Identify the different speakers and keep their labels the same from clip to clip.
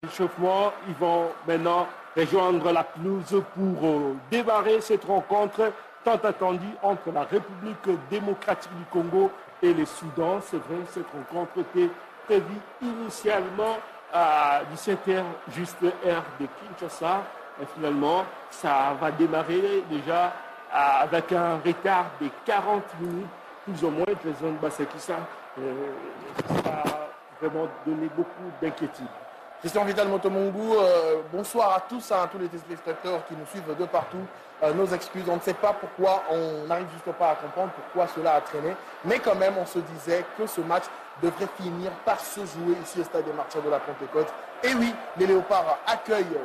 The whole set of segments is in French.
Speaker 1: L'échauffement, ils vont maintenant rejoindre la pelouse pour démarrer cette rencontre tant attendue entre la République démocratique du Congo et le Soudan. C'est vrai, cette rencontre était prévue initialement à 17h, juste heure de Kinshasa. Et finalement, ça va démarrer déjà avec un retard de 40 minutes, plus ou moins. Jason Bassekissa, ça a vraiment donné beaucoup d'inquiétude.
Speaker 2: Christian Vital Motomongou, bonsoir à tous les téléspectateurs qui nous suivent de partout. Nos excuses, on ne sait pas pourquoi, on n'arrive juste pas à comprendre pourquoi cela a traîné. Mais quand même, on se disait que ce match devrait finir par se jouer ici au stade des Martyrs de la Pentecôte. Et oui, les Léopards accueillent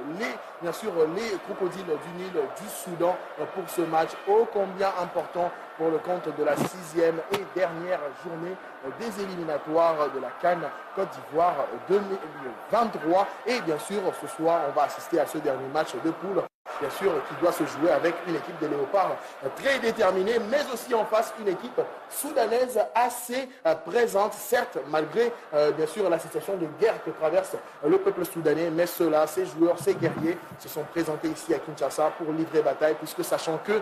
Speaker 2: bien sûr les crocodiles du Nil du Soudan pour ce match ô combien important pour le compte de la 6e et dernière journée des éliminatoires de la CAN Côte d'Ivoire 2023. Et bien sûr, ce soir, on va assister à ce dernier match de poule, bien sûr, qui doit se jouer avec une équipe des Léopards très déterminée, mais aussi en face une équipe soudanaise assez présente, certes, malgré bien sûr la situation de guerre que traverse le peuple soudanais, mais ceux-là, ces joueurs, ces guerriers se sont présentés ici à Kinshasa pour livrer bataille, puisque sachant que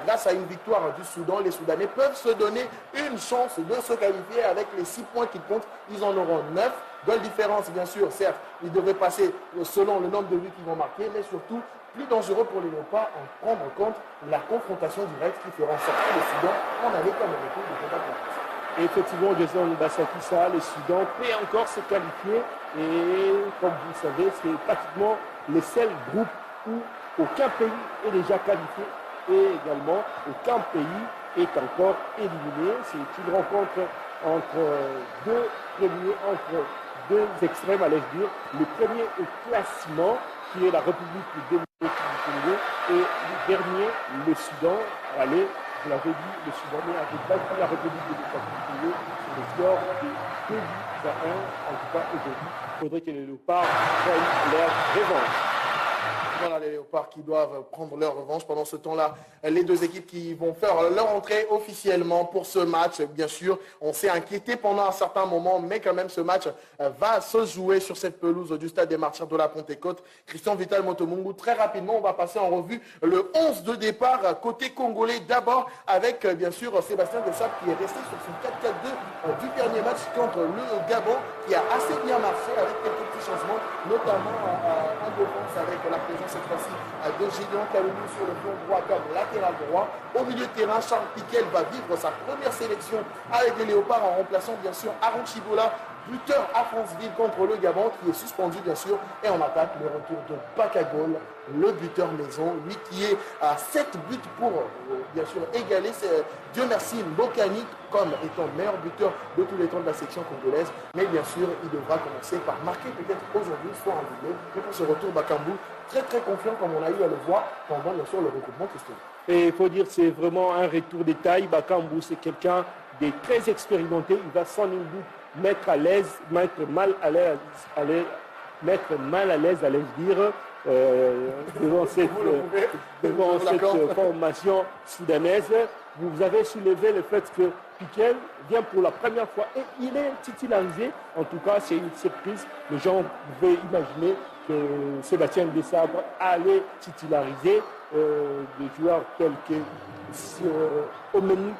Speaker 2: grâce à une victoire du Soudan, les Soudanais peuvent se donner une chance de se qualifier avec les 6 points qu'ils comptent. Ils en auront 9. Goal différence, bien sûr, certes, ils devraient passer selon le nombre de buts qu'ils vont marquer, mais surtout, plus dangereux pour les Léopards en prendre compte la confrontation directe qui fera sortir le Soudan en aller comme retour de combat.
Speaker 1: Et effectivement, Jason Bassekissa, le Soudan peut encore se qualifier. Et comme vous le savez, c'est pratiquement le seul groupe où aucun pays est déjà qualifié et également aucun pays est encore éliminé. C'est une rencontre entre deux extrêmes, allais-je dire. Le premier au classement, qui est la République démocratique du Congo, et le dernier, le Soudan. Allez, vous l'avez dit, le Soudanais avait battu la République démocratique du Congo sur le score de 2-1, en tout cas aujourd'hui. Il faudrait que les Léopards prennent leur revanche.
Speaker 2: Voilà les Léopards qui doivent prendre leur revanche. Pendant ce temps-là, les deux équipes qui vont faire leur entrée officiellement pour ce match. Bien sûr, on s'est inquiété pendant un certain moment, mais quand même ce match va se jouer sur cette pelouse du stade des Martyrs de la Pentecôte. Christian Vital Motomongou, très rapidement, on va passer en revue le 11 de départ côté congolais. D'abord avec bien sûr Sébastien Desabre qui est resté sur son 4-4-2 du dernier match contre le Gabon, qui a assez bien marché avec quelques petits changements, notamment en défense avec la présence cette fois-ci de Gédéon Kaloulou sur le flanc droit comme latéral droit. Au milieu de terrain, Charles Piquel va vivre sa première sélection avec les Léopards en remplaçant bien sûr Aaron Chibola, buteur à Franceville contre le Gabon, qui est suspendu bien sûr. Et on attaque le retour de Bakagol, le buteur maison, lui qui est à 7 buts pour bien sûr égaler, Dieu merci, Mbokani comme étant meilleur buteur de tous les temps de la section congolaise. Mais bien sûr, il devra commencer par marquer peut-être aujourd'hui, soit en doublé. Mais pour ce retour, Bakambu, très très confiant comme on a eu à le voir pendant bien sûr le recoupement Christian.
Speaker 1: Et il faut dire que c'est vraiment un retour de taille. Bakambu, c'est quelqu'un de très expérimenté. Il va sans nul doute mettre mal à l'aise, allais-je dire, devant cette formation soudanaise. Vous avez soulevé le fait que Piquel vient pour la première fois et il est titularisé. En tout cas, c'est une surprise. Les gens pouvaient imaginer que Sébastien Desabre allait titulariser des joueurs tels que Omeni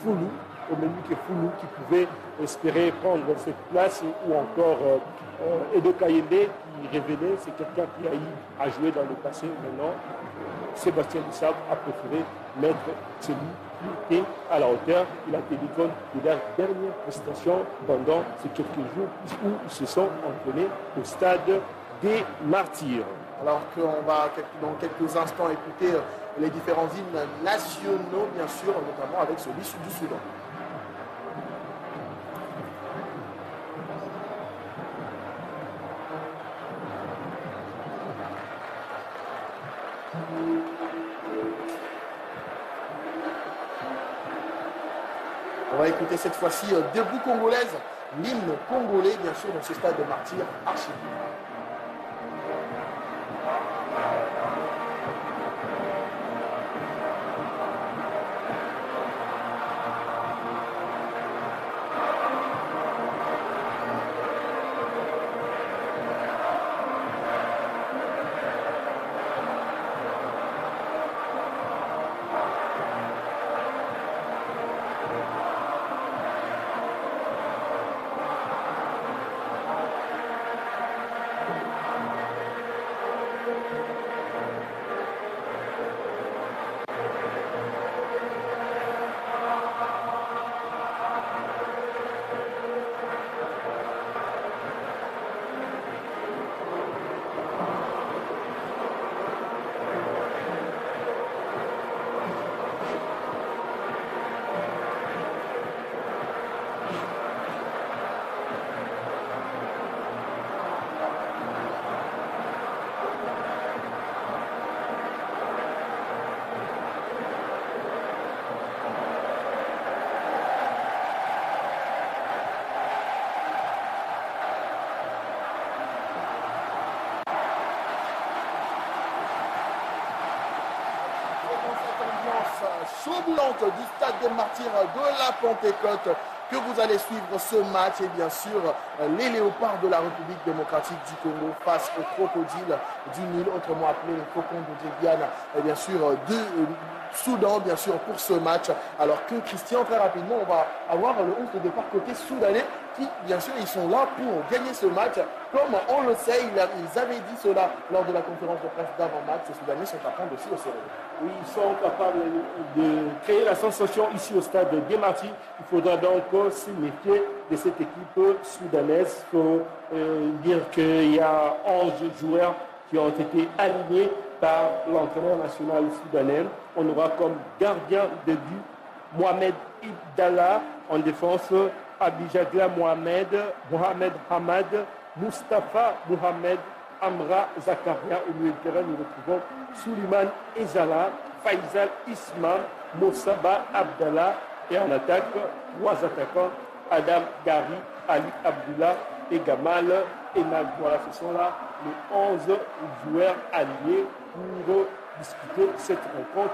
Speaker 1: Foulou, qui pouvait espérer prendre cette place, ou encore Edo Kayende qui révélait, c'est quelqu'un qui a eu à jouer dans le passé. Maintenant, Sébastien Desabre a préféré mettre celui qui était à la hauteur. Il a tenu compte de la dernière prestation pendant ces quelques jours où ils se sont entraînés au stade des Martyrs.
Speaker 2: Alors qu'on va dans quelques instants écouter les différents hymnes nationaux, bien sûr, notamment avec celui du Soudan. On va écouter cette fois-ci Debout congolaise, l'hymne congolais, bien sûr, dans ce stade de Martyrs archi. chaude du Stade des Martyrs de la Pentecôte que vous allez suivre ce match et bien sûr les léopards de la République démocratique du Congo face aux crocodiles du Nil, autrement appelés les faucons de Débiane, et bien sûr de Soudan bien sûr pour ce match. Alors que Christian, très rapidement, on va avoir le 11 de départ côté soudanais qui bien sûr ils sont là pour gagner ce match. Comme on le sait, ils avaient dit cela lors de la conférence de presse d'avant-match, les Soudanais sont à prendre aussi au sérieux.
Speaker 1: Oui, ils sont capables de créer la sensation ici au stade des Martyrs. Il faudra donc se méfier de cette équipe soudanaise. Il faut dire qu'il y a 11 joueurs qui ont été alignés par l'entraîneur national soudanais. On aura comme gardien de but Mohamed Ibdallah, en défense Abijagla Mohamed Hamad, Mustafa Mohamed, Amra Zakaria. Au milieu de terrain, nous retrouvons Suleiman Ezala, Faisal Isma, Mossaba Abdallah. Et en attaque, trois attaquants, Adam Gari, Ali Abdullah et Gamal Enag. Voilà, ce sont là les 11 joueurs alliés pour disputer cette rencontre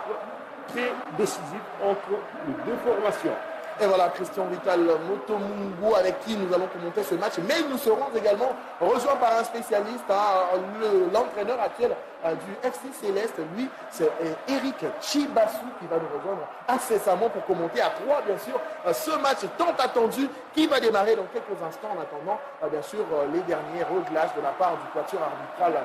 Speaker 1: très décisive entre les deux formations.
Speaker 2: Et voilà, Christian Vital Motomungu avec qui nous allons commenter ce match. Mais nous serons également rejoints par un spécialiste, l'entraîneur actuel du FC Céleste. Lui, c'est Eric Chibassou qui va nous rejoindre incessamment pour commenter à 3, bien sûr, ce match tant attendu qui va démarrer dans quelques instants. En attendant, bien sûr, les derniers réglages de la part du quatuor arbitral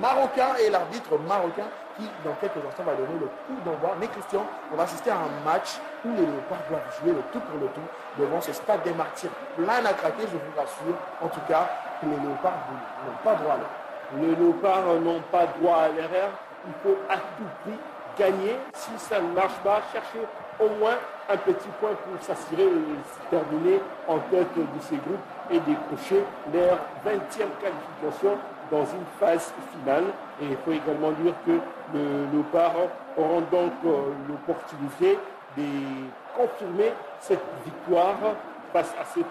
Speaker 2: marocain et l'arbitre marocain qui, dans quelques instants, va donner le coup d'envoi. Mais Christian, on va assister à un match où les léopards doivent jouer le tout pour le tout devant ce stade des Martyrs plein à craquer, je vous rassure. En tout cas, que les léopards n'ont pas droit à l'erreur.
Speaker 1: Les léopards n'ont pas droit à l'erreur. Il faut à tout prix gagner. Si ça ne marche pas, chercher au moins un petit point pour s'assurer de terminer en tête de ces groupes et décrocher leur 20e qualification dans une phase finale. Et il faut également dire que les léopards auront donc l'opportunité de confirmer cette victoire face à cette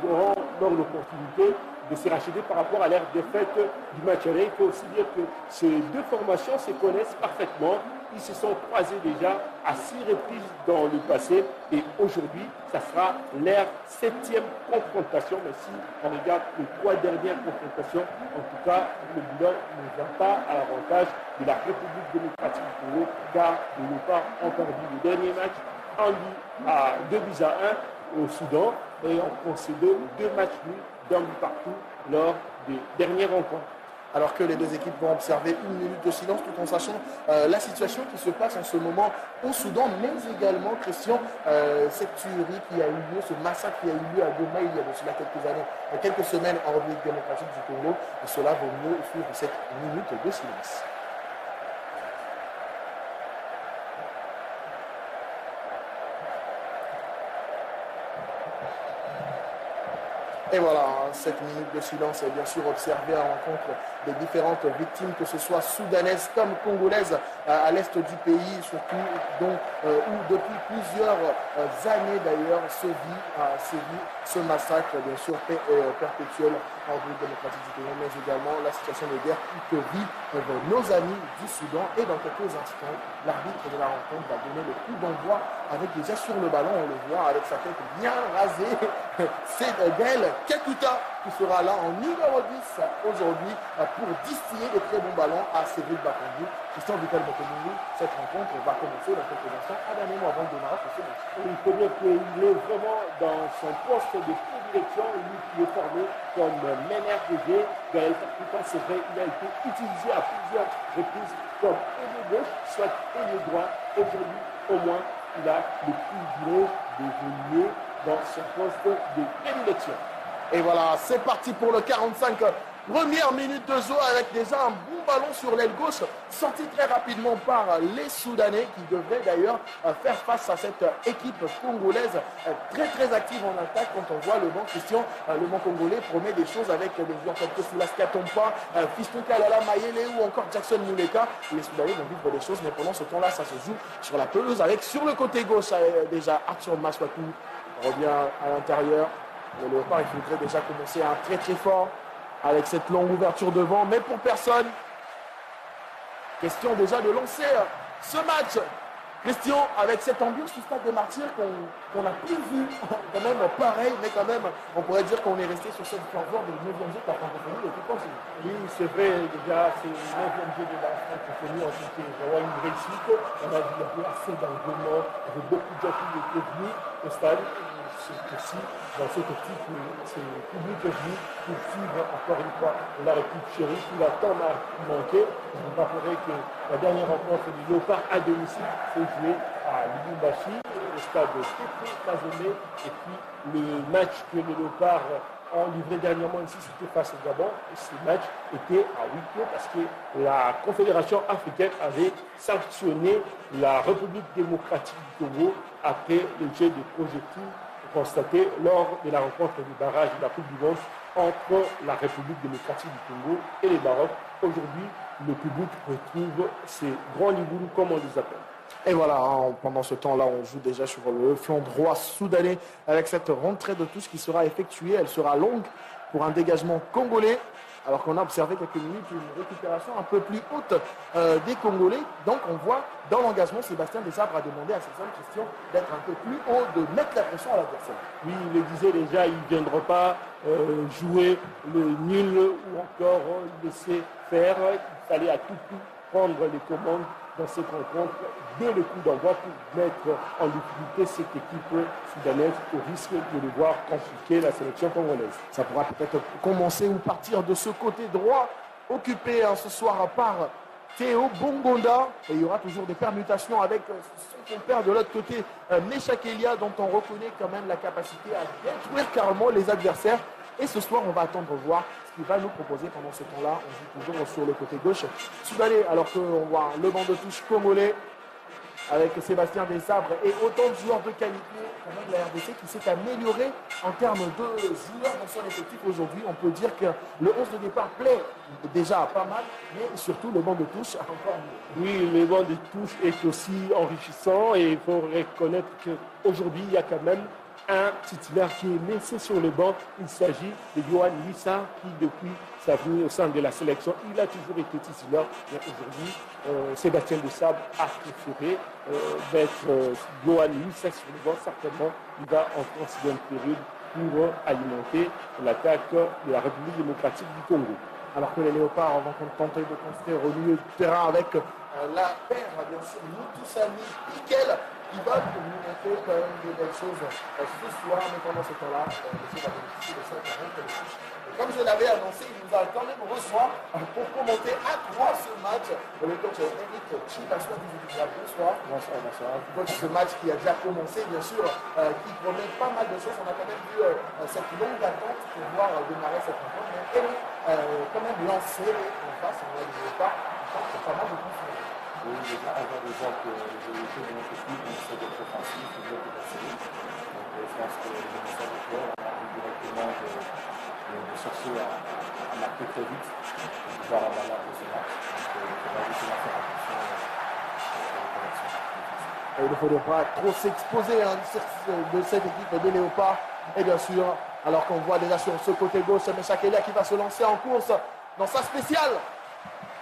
Speaker 1: auront donc l'opportunité de se racheter par rapport à leur défaite du match aller. Il faut aussi dire que ces deux formations se connaissent parfaitement. Ils se sont croisés déjà à 6 reprises dans le passé et aujourd'hui, ça sera leur 7e confrontation. Mais si on regarde les 3 dernières confrontations, en tout cas, le bilan ne va pas à l'avantage de la République démocratique du Congo, car les léopards ont perdu le dernier match à 2-1 au Soudan et ont concédé 2 matchs nuls d'un but partout lors des dernières rencontres.
Speaker 2: Alors que les deux équipes vont observer 1 minute de silence tout en sachant la situation qui se passe en ce moment au Soudan, mais également, Christian, cette tuerie qui a eu lieu, ce massacre qui a eu lieu à Goma il y a de cela quelques semaines en République démocratique du Congo. Et cela vaut mieux suivre cette minute de silence. Et voilà, cette minute de silence est bien sûr observée à l'encontre des différentes victimes, que ce soit soudanaises comme congolaises à l'est du pays, surtout où depuis plusieurs années d'ailleurs se vit ce massacre, bien sûr, perpétuel en République démocratique du Congo, mais également la situation de guerre que vivent nos amis du Soudan. Et dans quelques instants, l'arbitre de la rencontre va donner le coup d'envoi avec déjà sur le ballon, on le voit avec sa tête bien rasée. C'est Gaël Kakuta qui sera là en numéro 10 aujourd'hui pour distiller des très bons ballons à Cédric Bakambu. Christian Vital Motomungu, cette rencontre va commencer dans quelques instants à d'un moment avant le démarrage de ce match.
Speaker 1: Il faut dire qu'il est vraiment dans son poste de prédilection, lui qui est formé comme meneur de jeu. Gaël Kakuta, c'est vrai, il a été utilisé à plusieurs reprises comme ailier gauche, soit ailier droit. Aujourd'hui, au moins, il a le privilège de jouer dans son poste de prédilection.
Speaker 2: Et voilà, c'est parti pour le 45. Première minute de jeu avec déjà un bon ballon sur l'aile gauche, sorti très rapidement par les Soudanais qui devraient d'ailleurs faire face à cette équipe congolaise très très active en attaque. Quand on voit le banc, Christian, le banc congolais promet des choses avec des joueurs tels que Soulas Katompa, Fiston Kalala Mayele ou encore Jackson Muleka. Les Soudanais vont vivre des choses, mais pendant ce temps-là, ça se joue sur la pelouse avec sur le côté gauche déjà Arthur Maswaku revient à l'intérieur. Le Léopard, il faudrait déjà commencer un très très fort avec cette longue ouverture devant, mais pour personne. Question déjà de lancer ce match Christian, avec cette ambiance du stade des Martyrs qu'on n'a plus vu, quand même pareil, mais quand même, on pourrait dire qu'on est resté sur cette ferveur de 9e jeu de la francophonie. Et tout
Speaker 1: oui, c'est vrai, déjà, c'est le 9e jeu de la francophonie, on c'était vraiment une réussite. On a vu assez d'engouement, il y avait beaucoup de gens qui étaient venus au stade. C'est aussi dans cette optique que c'est le public est venu pour suivre encore une fois la République chérie qui a tant manqué. Je vous rappellerai que la dernière rencontre du Léopard à domicile s'est jouée à Lubumbashi, au stade de Kazemé, et puis le match que les Léopards ont livré dernièrement ici, c'était face au Gabon. Et ce match était à huis clos parce que la Confédération africaine avait sanctionné la République démocratique du Congo après le jet de projectiles constaté lors de la rencontre du barrage de la Coupe du Monde entre la République démocratique du Congo et le Maroc. Aujourd'hui, le public retrouve ces grands ligourous, comme on les appelle.
Speaker 2: Et voilà, pendant ce temps-là, on joue déjà sur le flanc droit soudanais avec cette rentrée de touche qui sera effectuée. Elle sera longue pour un dégagement congolais, alors qu'on a observé quelques minutes une récupération un peu plus haute des Congolais. Donc on voit dans l'engagement, Sébastien Desabre a demandé à ses hommes Christian d'être un peu plus haut, de mettre la pression à l'adversaire.
Speaker 1: Oui, il le disait déjà, il ne viendra pas jouer le nul ou encore laisser faire. Il fallait à tout prix prendre les commandes dans cette rencontre dès le coup d'envoi pour mettre en difficulté cette équipe soudanaise au risque de le voir compliquer la sélection congolaise.
Speaker 2: Ça pourra peut-être commencer ou partir de ce côté droit, occupé ce soir par Théo Bongonda. Et il y aura toujours des permutations avec son compère de l'autre côté, Meshak Elia, dont on reconnaît quand même la capacité à détruire carrément les adversaires. Et ce soir, on va attendre voir ce qu'il va nous proposer pendant ce temps-là. On joue toujours sur le côté gauche soudanais, alors qu'on voit le banc de touche congolais avec Sébastien Desabre et autant de joueurs de qualité, quand même la RDC qui s'est amélioré en termes de joueurs dans son effectif aujourd'hui. On peut dire que le 11 de départ plaît déjà pas mal, mais surtout le banc de touche encore mieux.
Speaker 1: Oui, le banc de touche est aussi enrichissant et il faut reconnaître qu'aujourd'hui, il y a quand même un titulaire qui est laissé sur le banc. Il s'agit de Yohan Wissa qui, depuis sa venue au sein de la sélection, il a toujours été titulaire. Mais aujourd'hui, Sébastien Desabre a préféré mettre Yohan Wissa sur le banc. Certainement, il va entrer en seconde période pour alimenter l'attaque de la République démocratique du Congo.
Speaker 2: Alors que les Léopards vont tenter de construire au milieu du terrain avec la paire, bien sûr, Moutoussani Piquel, qui va nous montrer quand même de belles choses ce soir, mais pendant ce temps-là, monsieur va bénéficier de ça. Comme je l'avais annoncé, il nous a quand même reçoit pour commenter à 3 ce match. Le coach Eric Chilassois qui vous dit bonsoir.
Speaker 1: Bonsoir, bonsoir.
Speaker 2: Coach, ce match qui a déjà commencé, bien sûr, qui promet pas mal de choses. On a quand même vu cette longue attente pour voir démarrer cette rencontre. Mais elle est quand même lancée en face. On a des pas, pas mal de confiance.
Speaker 3: Oui, déjà, avant de voir que l'évolution de notre équipe, on essaie d'être offensif, on doit être passé. Donc, je pense que le message est clair. On a envie directement de chercher à marquer très vite pour pouvoir avoir l'art de ce match. Donc, on va essayer de faire attention à la connexion.
Speaker 2: Il ne faudrait pas trop s'exposer de cette équipe des Léopards. Et bien sûr, alors qu'on voit déjà sur ce côté gauche, Meshak Elia qui va se lancer en course dans sa spéciale.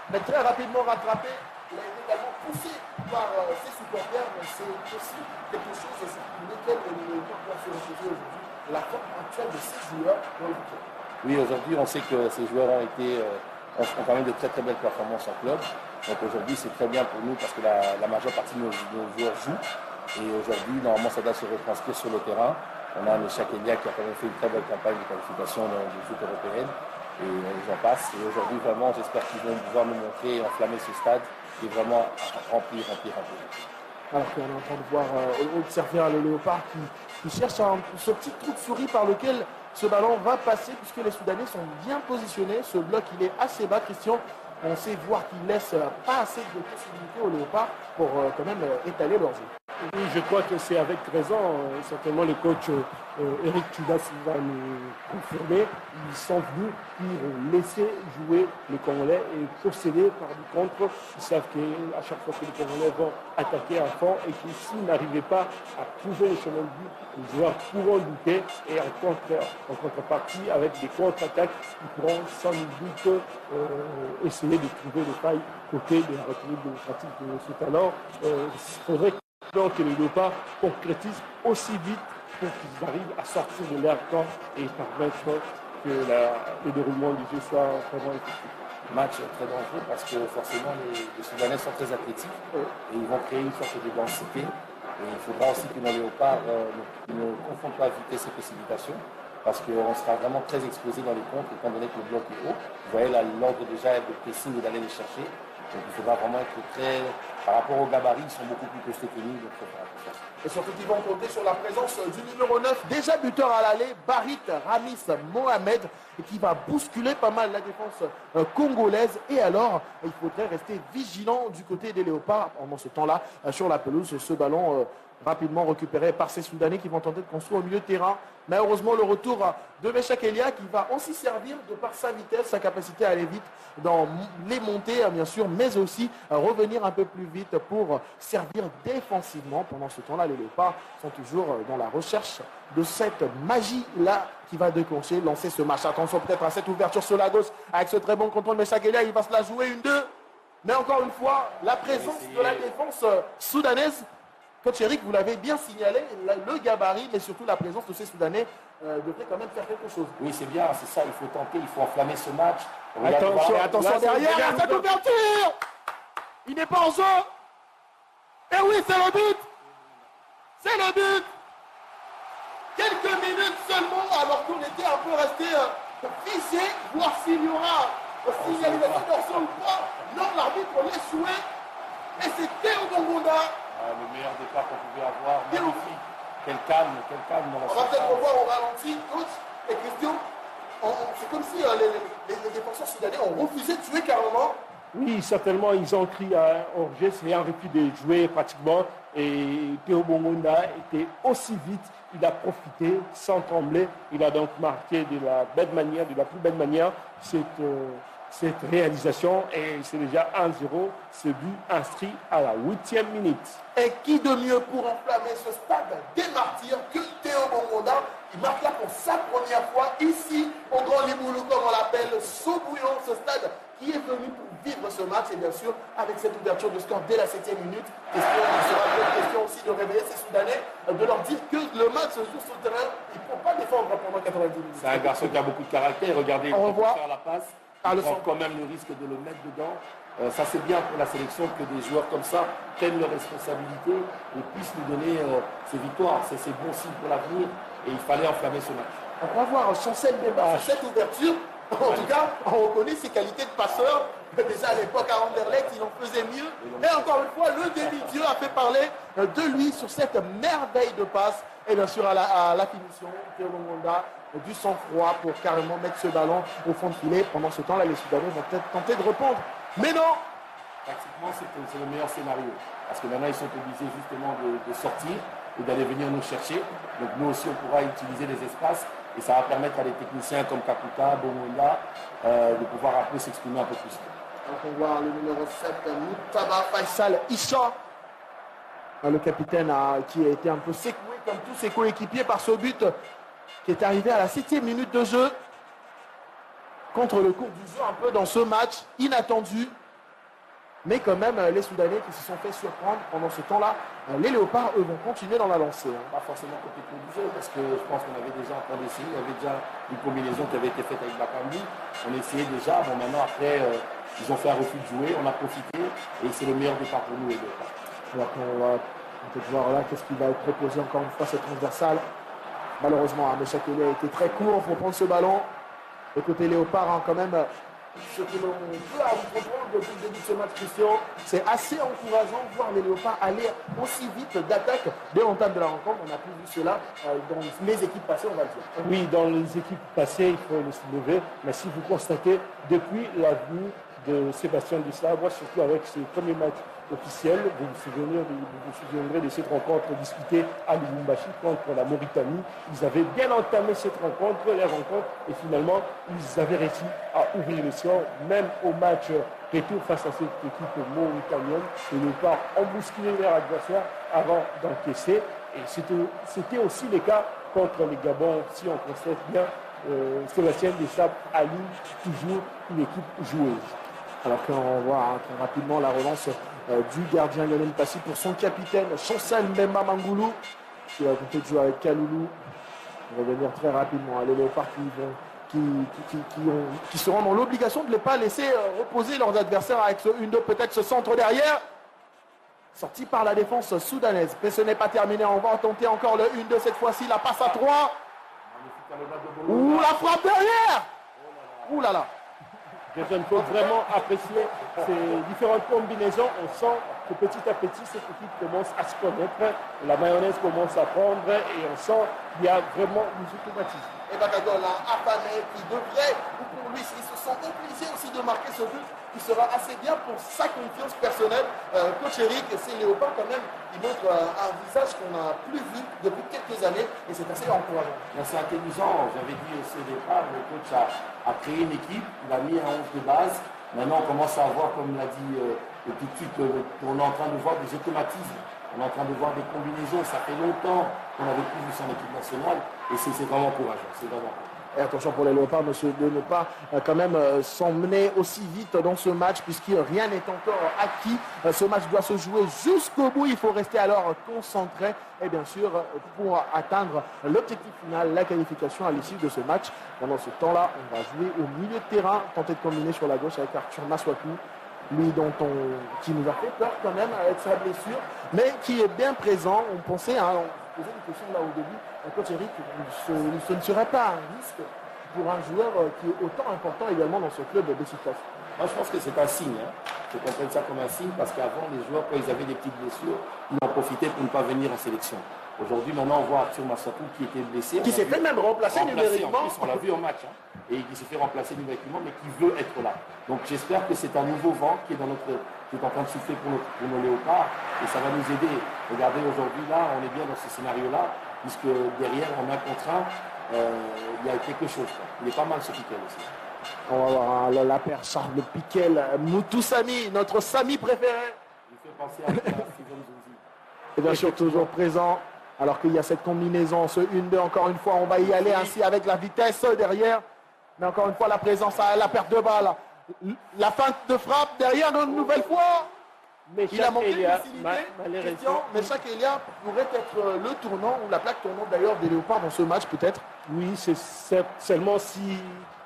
Speaker 2: Mais très rapidement rattrapé. Il a été également poussé par ses supporters, mais c'est aussi quelque chose sur lequel les gens doivent se reposer aujourd'hui. La forme actuelle de ces joueurs dans l'équipe.
Speaker 3: Oui, aujourd'hui, on sait que ces joueurs ont quand même de très très belles performances en club. Donc aujourd'hui, c'est très bien pour nous parce que la majeure partie de nos joueurs jouent. Et aujourd'hui, normalement, ça doit se retranscrire sur le terrain. On a Meshak Elia qui a quand même fait une très belle campagne de qualification dans les foot européennes. Et j'en passe. Et aujourd'hui, vraiment, j'espère qu'ils vont pouvoir nous montrer et enflammer ce stade qui est vraiment rempli.
Speaker 2: Alors qu'on est en train de voir observer le Léopard qui cherche ce petit trou de souris par lequel ce ballon va passer puisque les Soudanais sont bien positionnés. Ce bloc, il est assez bas, Christian. On sait voir qu'il ne laisse pas assez de possibilités au Léopard pour quand même étaler leur jeu.
Speaker 1: Oui, je crois que c'est avec raison. Certainement, le coach Eric Chidas va nous confirmer. Ils sont venus pour laisser jouer les Congolais et procéder par du contre. Ils savent qu'à chaque fois que les Congolais vont attaquer à fond et que s'ils n'arrivaient pas à trouver le chemin de but, les joueurs pourront douter et en contrepartie, avec des contre-attaques, ils pourront sans doute essayer de trouver des failles côté de la République démocratique de ce talent. Il faudrait Donc les Léopards concrétisent aussi vite pour qu'ils arrivent à sortir de leur camp et permettre que le déroulement du jeu soit vraiment effectif.
Speaker 3: Match très dangereux parce que forcément les Soudanais sont très athlétiques et ils vont créer une sorte de densité. Et il faudra aussi que nos Léopards ne confondent pas vitesse et précipitation parce qu'on sera vraiment très exposé dans les contres étant donné que le bloc est haut. Vous voyez là l'ordre déjà de pressing et d'aller les chercher. Donc il faudra vraiment être très... Par rapport aux gabarits, ils sont beaucoup plus costauds que nous, donc il faut faire attention.
Speaker 2: Et surtout qu'ils vont compter sur la présence du numéro 9, déjà buteur à l'aller, Barit Ramis Mohamed, qui va bousculer pas mal la défense congolaise. Et alors, il faudrait rester vigilant du côté des Léopards pendant ce temps-là sur la pelouse. Ce ballon rapidement récupéré par ces Soudanais qui vont tenter de construire au milieu de terrain. Mais heureusement, le retour de Meshak Elia qui va aussi servir de par sa vitesse, sa capacité à aller vite dans les montées, bien sûr, mais aussi revenir un peu plus vite pour servir défensivement. Pendant ce temps-là, les Léopards sont toujours dans la recherche de cette magie-là qui va déclencher, lancer ce match. Attention peut-être à cette ouverture sur la gauche avec ce très bon contrôle de Meshak Elia. Il va se la jouer 1-2. Mais encore une fois, la présence de la défense soudanaise. Coach Eric, vous l'avez bien signalé, le gabarit, mais surtout la présence de ces Soudanais devrait quand même faire quelque chose.
Speaker 3: Oui, c'est bien, c'est ça, il faut tenter, il faut enflammer ce match.
Speaker 2: Attention derrière, cette ouverture. Il n'est pas en jeu. Et oui, c'est le but. C'est le but. Quelques minutes seulement, alors qu'on était un peu resté figé, voir s'il y aura signalisation d'orson ou pas. Non, l'arbitre laisse jouer. Et c'est Théo Bongonda.
Speaker 3: Le meilleur départ qu'on pouvait avoir, magnifique. Quel calme dans la
Speaker 2: surface. On va peut-être revoir au ralenti, coach et Christian. C'est comme si les défenseurs soudanais ont refusé de jouer carrément.
Speaker 1: Oui, certainement, ils ont crié à Orgé, c'est un refus de jouer pratiquement. Et Théo Bongonda était aussi vite, il a profité sans trembler. Il a donc marqué de la plus belle manière, cette réalisation, et c'est déjà 1-0, ce but inscrit à la 8e minute.
Speaker 2: Et qui de mieux pour enflammer ce stade des martyrs que Théo Bongonda? Il marque là pour sa première fois ici au Grand Liboulou, comme on l'appelle, Saut-Bouillon, ce stade qui est venu pour vivre ce match, et bien sûr avec cette ouverture de score dès la 7e minute. Question aussi de réveiller ces Soudanais, de leur dire que le match se joue sur le terrain, il ne faut pas défendre pendant 90 minutes.
Speaker 3: C'est un garçon qui a beaucoup de caractère, regardez, il peut faire la passe. Il prend quand même le risque de le mettre dedans. Ça, c'est bien pour la sélection que des joueurs comme ça prennent leurs responsabilités et puissent nous donner ces victoires. C'est bon signe pour l'avenir et il fallait enflammer ce match.
Speaker 2: On va voir Chancel Débat sur cette ouverture. En tout cas, on reconnaît ses qualités de passeur. Déjà à l'époque à Anderlecht, il en faisait mieux. Et encore une fois, le demi-dieu a fait parler de lui sur cette merveille de passe. Et bien sûr, à la finition, Théo Bongonda, du sang-froid pour carrément mettre ce ballon au fond de filet. Pendant ce temps-là, les Soudanais vont peut-être tenter de répondre. Mais non!
Speaker 3: Pratiquement, c'est le meilleur scénario. Parce que maintenant, ils sont obligés justement de sortir et d'aller venir nous chercher. Donc nous aussi, on pourra utiliser les espaces. Et ça va permettre à des techniciens comme Kakuta, Bongonda, de pouvoir un peu s'exprimer un peu plus.
Speaker 2: Donc on voit le numéro 7, Moutaba Faisal Isha. Le capitaine qui a été un peu secoué comme tous ses coéquipiers par ce but qui est arrivé à la 7e minute de jeu. Contre le cours du jeu un peu dans ce match inattendu. Mais quand même, les Soudanais qui se sont fait surprendre pendant ce temps-là, les Léopards, eux, vont continuer dans la lancée.
Speaker 3: Pas forcément côté cours du jeu, parce que je pense qu'on avait déjà en train d'essayer. Il y avait déjà une combinaison qui avait été faite avec Bakambi. On essayait déjà. Bon, maintenant, après, ils ont fait un refus de jouer. On a profité. Et c'est le meilleur départ pour nous, les Léopards.
Speaker 2: Alors qu'on va peut-être voir là qu'est-ce qui va être proposé encore une fois, cette transversale. Malheureusement, Meshak Elia a été très court pour prendre ce ballon. Le côté Léopard, quand même, ce que l'on peut comprendre depuis le début de ce match, Christian, c'est assez encourageant de voir les Léopards aller aussi vite d'attaque dès l'entame de la rencontre. On a plus vu cela dans les équipes passées, on va le dire.
Speaker 1: Oui, dans les équipes passées, il faut le soulever. Mais si vous constatez, depuis la venue de Sébastien Dusabre, surtout avec ses premiers matchs officiels, vous vous souviendrez de cette rencontre disputée à Lubumbashi contre la Mauritanie. Ils avaient bien entamé cette rencontre, et finalement, ils avaient réussi à ouvrir le score, même au match retour face à cette équipe mauritanienne. Les Léopards ont bousculé leur adversaire avant d'encaisser. Et c'était aussi le cas contre les Gabons, si on constate bien. Sébastien Desabre aligne toujours une équipe joueuse.
Speaker 2: Alors qu'on voit très rapidement la relance du gardien Lionel Passy pour son capitaine Chancel Mbemba Mangoulou qui va tenter de jouer avec Kaloulou. On va revenir très rapidement. Les Léopards qui seront dans l'obligation de ne pas laisser reposer leurs adversaires avec ce 1-2, peut-être ce centre derrière. Sorti par la défense soudanaise. Mais ce n'est pas terminé. On va tenter encore le 1-2 cette fois-ci. La passe à 3. Ouh, la frappe derrière. Ouh là là.
Speaker 1: Il faut vraiment apprécier ces différentes combinaisons. On sent que petit à petit, cette équipe commence à se connaître. La mayonnaise commence à prendre et on sent qu'il y a vraiment des automatismes.
Speaker 2: Et Bakagol a affamé qui devrait, ou pour lui, il se sent obligé aussi de marquer ce but qui sera assez bien pour sa confiance personnelle. Coach Eric, ces Léopards quand même, il montre un visage qu'on n'a plus vu depuis quelques années et c'est assez encourageant.
Speaker 3: C'est intelligent, j'avais dit aussi au départ, le coach a créé une équipe, il a mis un 11 de base. Maintenant on commence à voir, comme l'a dit tout de suite, on est en train de voir des automatismes, on est en train de voir des combinaisons. Ça fait longtemps qu'on n'avait plus vu ça en équipe nationale et c'est vraiment encourageant. C'est vraiment encourageant.
Speaker 2: Et attention pour les Léopards, monsieur, de ne pas quand même s'emmener aussi vite dans ce match, puisque rien n'est encore acquis. Ce match doit se jouer jusqu'au bout. Il faut rester alors concentré et bien sûr pour atteindre l'objectif final, la qualification à l'issue de ce match. Pendant ce temps-là, on va jouer au milieu de terrain, tenter de combiner sur la gauche avec Arthur Maswaku. Lui qui nous a fait peur quand même avec sa blessure, mais qui est bien présent. On pensait, on posait des questions là au début, coach Eric, ce ne serait pas un risque pour un joueur qui est autant important également dans ce club de Besiktas.
Speaker 3: Moi je pense que c'est un signe, je comprends ça comme un signe parce qu'avant les joueurs quand ils avaient des petites blessures, ils en profitaient pour ne pas venir en sélection. Aujourd'hui maintenant on voit Arthur Maswaku qui était blessé.
Speaker 2: Qui s'est fait même remplacer numériquement.
Speaker 3: En plus, on l'a vu en match. Et qui s'est fait remplacer numériquement, mais qui veut être là. Donc j'espère que c'est un nouveau vent qui est en train de souffler pour nos Léopards, et ça va nous aider. Regardez, aujourd'hui, là, on est bien dans ce scénario-là, puisque derrière, en 1 contre 1, il y a quelque chose. Il est pas mal ce Piquel aussi.
Speaker 2: On va voir la paire Charles Piquel, Moutou Sami, notre Sami préféré.
Speaker 3: Il fait penser à Steven Zouzi.
Speaker 2: Et bien sûr, toujours présent. Alors qu'il y a cette combinaison, ce 1-2, encore une fois, on va y aller ainsi avec la vitesse derrière. Mais encore une fois, la présence, la perte de balle, la feinte de frappe derrière une nouvelle fois. Il a manqué de lucidité. Mais chaque Elia pourrait être le tournant ou la plaque tournante d'ailleurs des Léopards dans ce match peut-être.
Speaker 1: Oui, c'est seulement si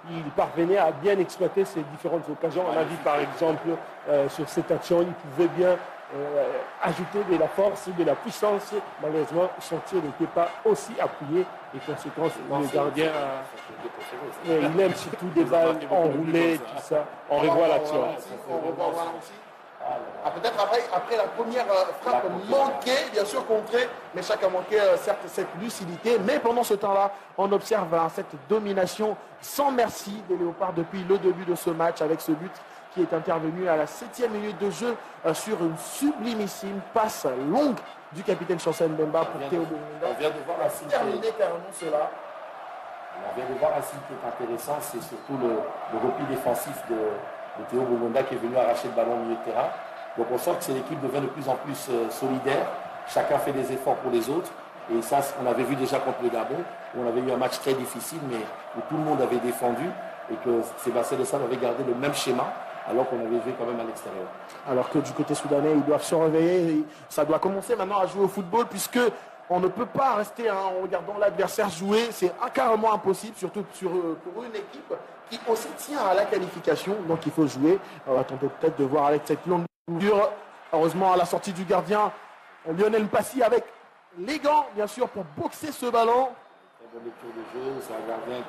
Speaker 1: il parvenait à bien exploiter ces différentes occasions. On a vu par exemple sur cette action, il pouvait bien ajouter de la force, de la puissance. Malheureusement, son tir n'était pas aussi appuyé et conséquence, le gardien il aime surtout des balles enroulées, tout ça. On revoit l'action.
Speaker 2: Peut-être après la première frappe manquée, bien sûr contrée, mais chaque a manqué certes cette lucidité. Mais pendant ce temps-là, on observe cette domination sans merci des Léopards depuis le début de ce match avec ce but qui est intervenu à la 7e minute de jeu sur une sublimissime passe longue du capitaine Chancel Mbemba pour Théo Boumunda.
Speaker 3: On vient de voir un signe.
Speaker 2: Terminé carrément cela.
Speaker 3: On vient de voir un signe qui est intéressant, c'est surtout le repli défensif de Théo Boumunda qui est venu arracher le ballon au milieu de terrain. Donc on sent que c'est l'équipe devient de plus en plus solidaire. Chacun fait des efforts pour les autres. Et ça, on avait vu déjà contre le Gabon, où on avait eu un match très difficile, mais où tout le monde avait défendu et que Sébastien de Salle avait gardé le même schéma, alors qu'on avait joué quand même à l'extérieur.
Speaker 2: Alors que du côté soudanais, ils doivent se réveiller. Ça doit commencer maintenant à jouer au football, puisque on ne peut pas rester en regardant l'adversaire jouer. C'est carrément impossible, surtout pour une équipe qui aussi tient à la qualification. Donc il faut jouer. On va tenter peut-être de voir avec cette longue dure. Heureusement, à la sortie du gardien, Lionel Passy avec les gants, bien sûr, pour boxer ce ballon.
Speaker 3: Très bonne lecture de jeu. C'est un gardien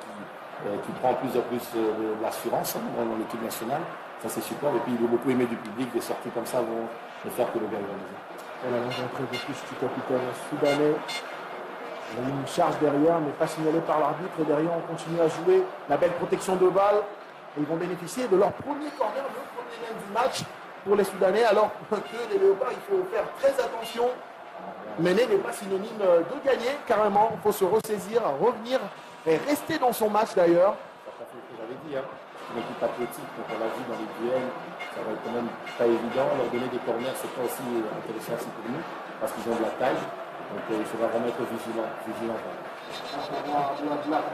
Speaker 3: qui prend plus en plus de l'assurance dans l'équipe nationale. Ça, c'est super. Et puis, il est beaucoup aimé du public. Des sorties comme ça vont faire que le gars est organisé.
Speaker 2: Et la rencontre de plus du capitaine soudanais. Il y a une charge derrière, mais pas signalée par l'arbitre. Et derrière, on continue à jouer. La belle protection de balle. Et ils vont bénéficier de leur premier corner, le premier game du match pour les Soudanais. Alors que les Léopards, il faut faire très attention. Mener n'est pas synonyme de gagner. Carrément, il faut se ressaisir, revenir et rester dans son match d'ailleurs.
Speaker 3: J'avais dit, une équipe athlétique, donc on l'a vu dans les duels, ça va être quand même pas évident. Leur donner des corners, c'est pas aussi intéressant aussi pour nous, parce qu'ils ont de la taille. Donc il faudra vraiment être vigilant.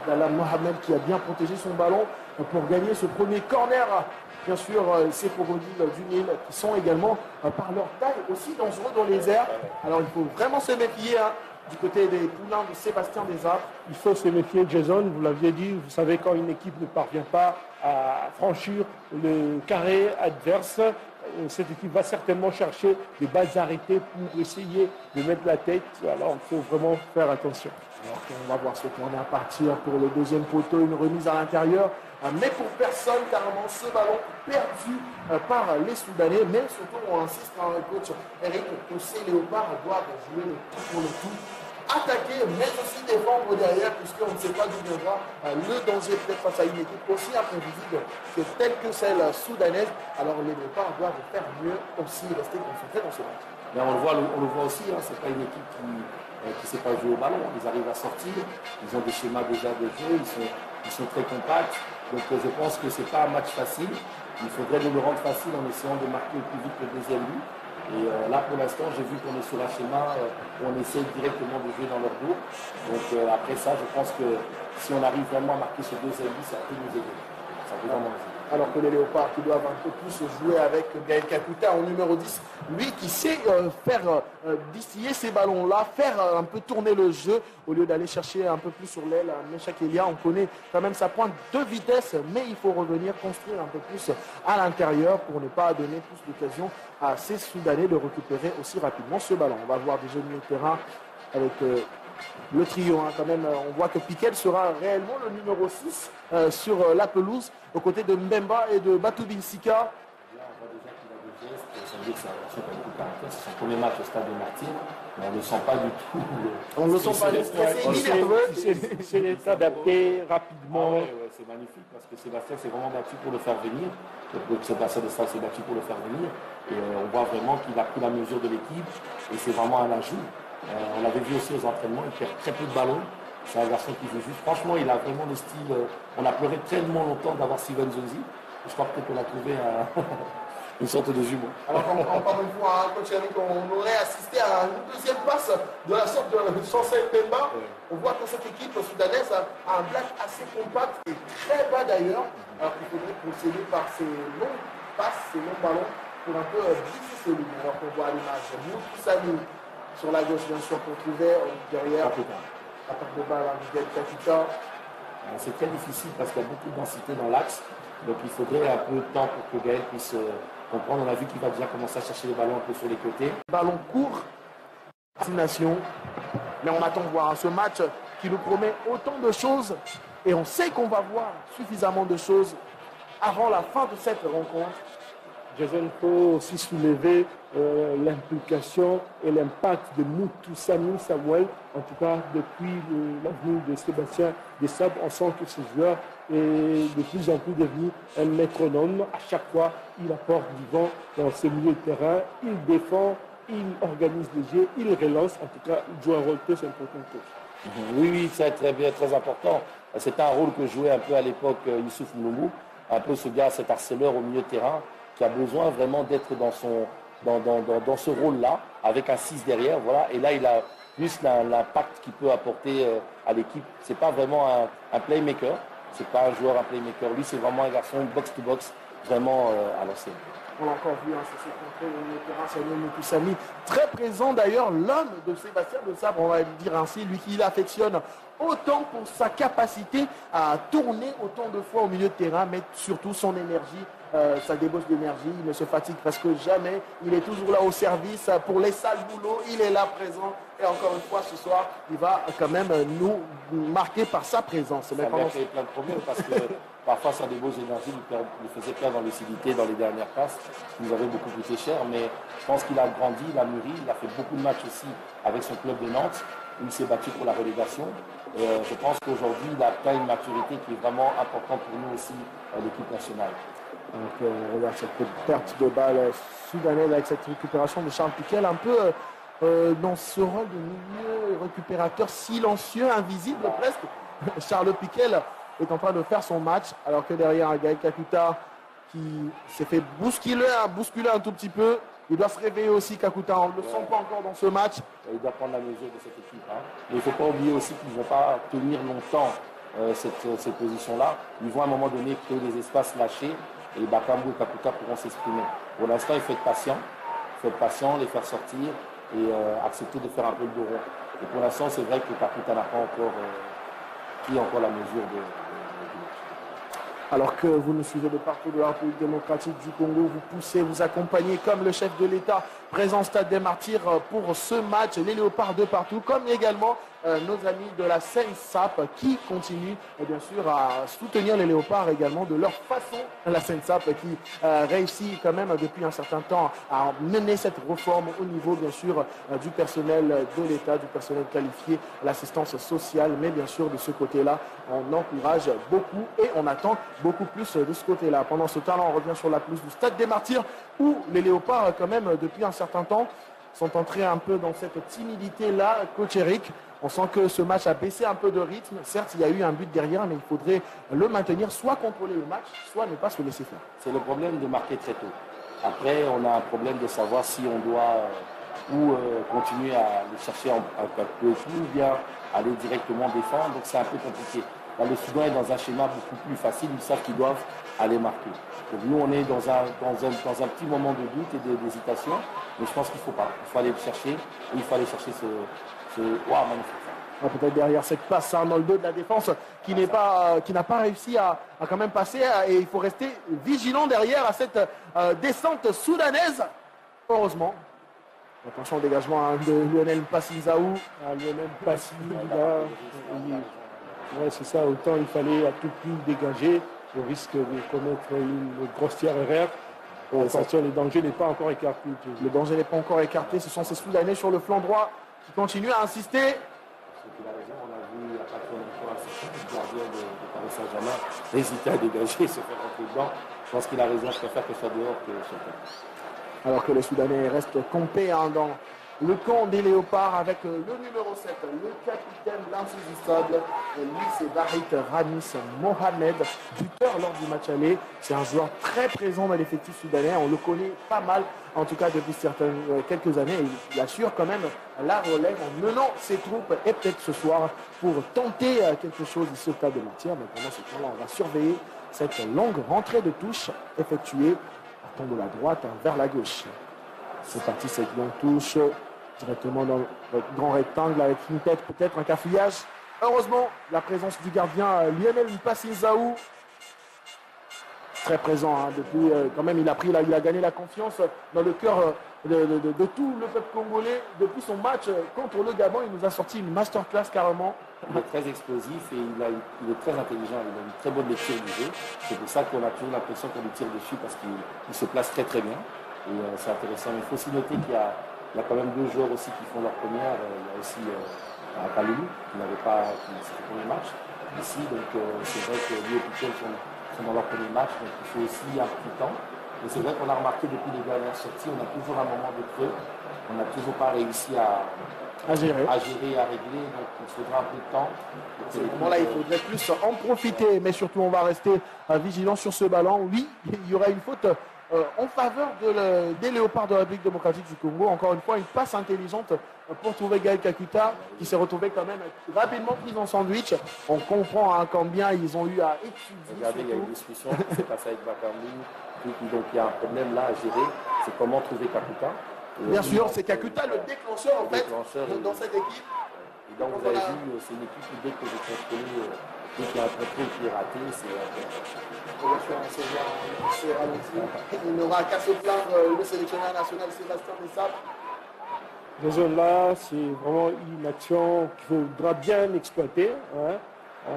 Speaker 2: Abdallah Mohamed qui a bien protégé son ballon pour gagner ce premier corner bien sûr ces crocodiles du Nil qui sont également par leur taille aussi dangereux dans les airs. Alors il faut vraiment se méfier du côté des poulains de Sébastien Desarbres.
Speaker 1: Il faut se méfier, Jason, vous l'aviez dit, vous savez quand une équipe ne parvient pas à franchir le carré adverse, cette équipe va certainement chercher des balles arrêtées pour essayer de mettre la tête. Alors il faut vraiment faire attention.
Speaker 2: Alors on va voir ce qu'on a à partir pour le deuxième poteau, une remise à l'intérieur. Mais pour personne, carrément, ce ballon perdu par les Soudanais. Mais surtout, on insiste, le coach Eric, que ces léopards doivent jouer le tout pour le tout. Attaquer, mais aussi défendre derrière, puisqu'on ne sait pas d'où viendra le danger peut-être face à une équipe aussi imprévisible que telle que celle soudanaise. Alors les léopards doivent faire mieux aussi, rester concentrés dans ce match.
Speaker 3: Mais on le voit aussi, c'est pas une équipe qui ne sait pas jouer au ballon. Ils arrivent à sortir, ils ont des schémas déjà de jeu, ils sont très compacts. Donc je pense que ce n'est pas un match facile. Il faudrait le rendre facile en essayant de marquer au plus vite le deuxième but. Et là pour l'instant, j'ai vu qu'on est sur un schéma où on essaie directement de jouer dans leur dos. Donc après ça, je pense que si on arrive vraiment à marquer ce deuxième but, ça peut nous aider. Ça peut vraiment nous aider.
Speaker 2: Alors que les léopards qui doivent un peu plus jouer avec Gaël Kakuta en numéro 10, lui qui sait faire distiller ces ballons-là, faire un peu tourner le jeu au lieu d'aller chercher un peu plus sur l'aile. Meshak Elia, on connaît quand même sa pointe de vitesse, mais il faut revenir construire un peu plus à l'intérieur pour ne pas donner plus d'occasion à ces Soudanais de récupérer aussi rapidement ce ballon. On va voir des jeux de milieu de terrain avec le trio, quand même. On voit que Piquet sera réellement le numéro 6 sur la pelouse, aux côtés de Mbemba et de Batou Binsika.
Speaker 3: Là, on voit déjà qu'il a des gestes, ça veut dire que c'est un garçon qui a beaucoup de caractère. C'est son premier match au stade de Martyr, mais on ne le sent pas du tout.
Speaker 2: On ne le sent pas
Speaker 1: Il s'est adapté rapidement.
Speaker 3: C'est magnifique parce que Sébastien s'est vraiment battu pour le faire venir. Donc Sébastien de Stal s'est battu pour le faire venir. Et on voit vraiment qu'il a pris la mesure de l'équipe et c'est vraiment un ajout. On l'avait vu aussi aux entraînements, il perd très peu de ballons. C'est un garçon qui joue juste. Franchement, il a vraiment le style. On a pleuré tellement longtemps d'avoir Steven Zonzi. Je crois peut-être qu'on a trouvé une sorte de jumeau.
Speaker 2: Alors, encore une fois, coach Eric, on aurait assisté à une deuxième passe de la sorte de Chancel Pemba. On voit que cette équipe soudanaise a un bloc assez compact et très bas d'ailleurs. Alors qu'il faudrait procéder par ces longues passes, ces longs ballons pour un peu glisser ce ligne. Alors qu'on voit à l'image Moussani sur la gauche, bien sûr, pour trouver derrière. Attaque de balle à Miguel Kakuta.
Speaker 3: C'est très difficile parce qu'il y a beaucoup de densité dans l'axe. Donc il faudrait un peu de temps pour que Gaël puisse comprendre. On a vu qu'il va déjà commencer à chercher les ballons un peu sur les côtés.
Speaker 2: Ballon court, destination. Mais on attend de voir ce match qui nous promet autant de choses. Et on sait qu'on va voir suffisamment de choses avant la fin de cette rencontre.
Speaker 1: Jason, faut aussi soulever l'implication et l'impact de Moutou Sami Samuel. En tout cas, depuis l'avenue de Sébastien Desarbres, on sent que ce joueur est de plus en plus devenu un métronome. À chaque fois, il apporte du vent dans ce milieu de terrain. Il défend, il organise les jeux, il relance. En tout cas, il joue un rôle très important.
Speaker 3: Oui, c'est très bien, très important. C'était un rôle que jouait un peu à l'époque Youssouf Mloumou, un peu ce gars, cet harceleur au milieu de terrain, qui a besoin vraiment d'être dans ce rôle-là, avec un 6 derrière, voilà. Et là, il a plus l'impact qu'il peut apporter à l'équipe. C'est pas vraiment un playmaker, c'est pas un joueur, un playmaker. Lui, c'est vraiment un garçon box-to-box, vraiment à l'ancienne.
Speaker 2: On l'a encore vu, c'est ce contrôle au milieu de terrain, Samuel Moutoussamy. Très présent d'ailleurs, l'homme de Sébastien Desarbres, on va le dire ainsi, lui qui l'affectionne autant pour sa capacité à tourner autant de fois au milieu de terrain, mais surtout son énergie, sa débauche d'énergie. Il ne se fatigue presque jamais. Il est toujours là au service pour les sales boulots. Il est là présent. Et encore une fois, ce soir, il va quand même nous marquer par sa présence.
Speaker 3: Ça a créé plein de problèmes parce que parfois sa débauche d'énergie lui faisait perdre en lucidité dans les dernières passes, qui nous avait beaucoup coûté cher. Mais je pense qu'il a grandi, il a mûri, il a fait beaucoup de matchs aussi avec son club de Nantes. Il s'est battu pour la relégation. Je pense qu'aujourd'hui, il a atteint une maturité qui est vraiment importante pour nous aussi, l'équipe nationale.
Speaker 2: Donc, on regarde cette perte de balle soudanaise avec cette récupération de Charles Piquel, un peu dans ce rôle de milieu récupérateur silencieux, invisible presque. Charles Piquel est en train de faire son match, alors que derrière, Gaël Kakuta qui s'est fait bousculer un tout petit peu. Il doit se réveiller aussi, Kakuta. On ne le sent pas encore dans ce match.
Speaker 3: Il doit prendre la mesure de cette équipe. Mais il ne faut pas oublier aussi qu'ils ne vont pas tenir longtemps cette position-là. Ils vont à un moment donné créer des espaces lâchés et Bakambu et Kakuta pourront s'exprimer. Pour l'instant, il faut être patient. Il faut être patient, les faire sortir et accepter de faire un peu le dos rond. Et pour l'instant, c'est vrai que Kakuta n'a pas encore pris encore la mesure du match.
Speaker 2: Alors que vous nous suivez de partout de la République démocratique du Congo, vous poussez, vous accompagnez comme le chef de l'État présent au Stade des Martyrs pour ce match, les Léopards de partout, comme également nos amis de la SENSAP qui continuent bien sûr à soutenir les Léopards également de leur façon. La SENSAP qui réussit quand même depuis un certain temps à mener cette réforme au niveau bien sûr du personnel de l'État, du personnel qualifié, l'assistance sociale, mais bien sûr de ce côté-là, on encourage beaucoup et on attend beaucoup plus de ce côté-là. Pendant ce temps-là, on revient sur la pelouse du Stade des Martyrs où les Léopards quand même depuis un certain temps sont entrés un peu dans cette timidité-là. Coach Eric, on sent que ce match a baissé un peu de rythme. Certes, il y a eu un but derrière, mais il faudrait le maintenir, soit contrôler le match, soit ne pas se laisser faire.
Speaker 3: C'est le problème de marquer très tôt. Après, on a un problème de savoir si on doit continuer à les chercher un peu ou bien aller directement défendre. Donc c'est un peu compliqué. Là, le Soudan est dans un schéma beaucoup plus facile. Ils savent qu'ils doivent aller marquer. Donc nous, on est dans un petit moment de doute et d'hésitation. Mais je pense qu'il ne faut pas. Il faut aller le chercher. Et il faut aller chercher ce magnifique.
Speaker 2: Peut-être derrière cette passe dans le dos de la défense qui n'a pas réussi à quand même passer. Et il faut rester vigilant derrière à cette descente soudanaise. Heureusement. Attention au dégagement de Lionel Passinzaou.
Speaker 1: Lionel Passinzaou. Ouais, c'est ça. Autant il fallait à tout prix dégager au risque de commettre une grossière erreur. Attention, le danger n'est pas encore écarté.
Speaker 2: Le danger n'est pas encore écarté. Ce sont ces Soudanais sur le flanc droit qui continuent à insister.
Speaker 3: Il a raison, on a vu il n'y a pas trop longtemps le gardien de Paris Saint-Germain hésiter à dégager, se faire rentrer dedans. Je pense qu'il a raison, je préfère que ce soit dehors que sur le terrain.
Speaker 2: Alors que les Soudanais restent campés dans le camp des Léopards avec le numéro 7, le capitaine l'insaisissable, lui c'est Barit Ramis Mohamed, buteur lors du match aller. C'est un joueur très présent dans l'effectif soudanais, on le connaît pas mal, en tout cas depuis quelques années. Il assure quand même la relève en menant ses troupes et peut-être ce soir pour tenter quelque chose ici au Stade de Martyrs. Mais pendant ce temps-là, on va surveiller cette longue rentrée de touche effectuée partant de la droite vers la gauche. C'est parti, cette longue touche directement dans le grand rectangle avec une tête, peut-être un cafouillage. Heureusement, la présence du gardien Lionel Passinzaou, très présent depuis, quand même, il a gagné la confiance dans le cœur de tout le peuple congolais. Depuis son match contre le Gabon, il nous a sorti une masterclass carrément.
Speaker 3: Il est très explosif et il est très intelligent, il a une très bonne lecture du jeu. C'est pour ça qu'on a toujours l'impression qu'on lui tire dessus parce qu'il se place très très bien. Et c'est intéressant. Il faut aussi noter qu'il y a quand même deux joueurs aussi qui font leur première. Il y a aussi Kaloulou qui n'avait pas ses premiers matchs ici. Donc c'est vrai que lui et Piquel sont dans leur premier match. Donc il faut aussi un petit temps. Mais c'est vrai qu'on a remarqué depuis les dernières sorties, on a toujours un moment de creux. On n'a toujours pas réussi à gérer, à régler. Donc il faudra un peu de temps.
Speaker 2: À ce moment-là, il faudrait plus en profiter. Mais surtout, on va rester vigilant sur ce ballon. Oui, il y aura une faute en faveur des Léopards de la République démocratique du Congo. Encore une fois, une passe intelligente pour trouver Gaël Kakuta qui s'est retrouvé quand même rapidement pris en sandwich. On comprend combien ils ont eu à étudier.
Speaker 3: Regardez, il y a une discussion qui s'est passée avec Bakambu. Donc il y a un problème là à gérer. C'est comment trouver Kakuta.
Speaker 2: Bien sûr, c'est Kakuta le déclencheur en fait dans cette équipe.
Speaker 3: Et donc vous avez vu, c'est une équipe dès que j'ai contrôlé, dès qu'il y a un contrôle qui est raté, c'est
Speaker 2: il n'aura qu'à se plaindre le sélectionneur national Sébastien Dessap.
Speaker 1: Dans ce zone-là, c'est vraiment une action qu'il faudra bien exploiter. Hein.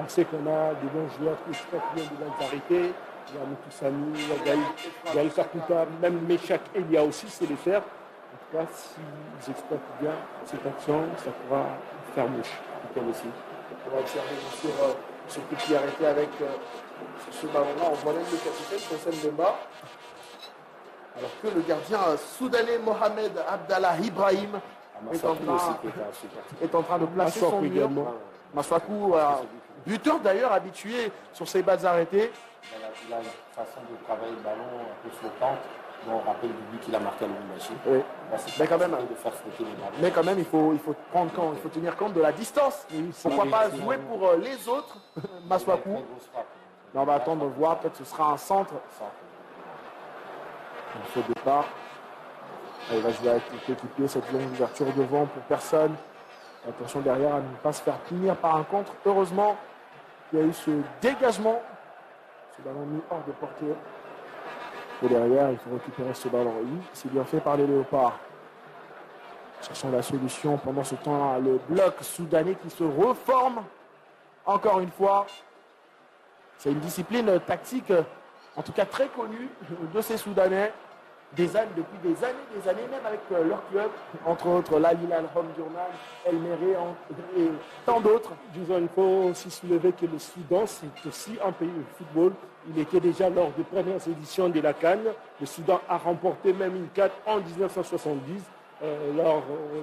Speaker 1: On sait qu'on a des bons joueurs qui exploitent bien des arrêtés. Il y a Moutoussami, il y a Gaël Kakuta, même Meshak Elia aussi, c'est les faire. En tout cas, s'ils exploitent bien cette action, ça pourra faire mouche.
Speaker 3: Piquel aussi.
Speaker 2: On va observer sur ce coup qui est arrêté avec ce ballon-là. On voit même le capitaine, Hossein Demba. Alors que le gardien soudanais Mohamed Abdallah Ibrahim est en train de placer son mur. Maswakou, buteur d'ailleurs habitué sur ses balles arrêtées.
Speaker 3: Il a une façon de travailler le ballon un peu flottante. On rappelle du but qu'il a marqué à Lubumbashi.
Speaker 2: Oui. Mais quand même,
Speaker 3: de faire flotter les ballons.
Speaker 2: Mais quand même, il faut tenir compte de la distance. Pourquoi pas jouer pour les autres, Maswakou. On va attendre de voir, peut-être ce sera un centre. Il faut départ. Il va jouer avec le coéquipier, cette longue ouverture devant pour personne. Attention derrière à ne pas se faire punir par un contre. Heureusement, il y a eu ce dégagement. Ce ballon mis hors de portée. Et derrière, il faut récupérer ce ballon. Oui, c'est bien fait par les Léopards. Cherchons la solution pendant ce temps-là. Le bloc soudanais qui se reforme. Encore une fois, c'est une discipline tactique, en tout cas très connue de ces Soudanais. Depuis des années, même avec leur club, entre autres l'Al Hilal Omdurman, El Merreikh et tant d'autres.
Speaker 1: Disons, il faut aussi soulever que le Soudan, c'est aussi un pays de football. Il était déjà lors des premières éditions de la CAN. Le Soudan a remporté même une CAN en 1970. Lors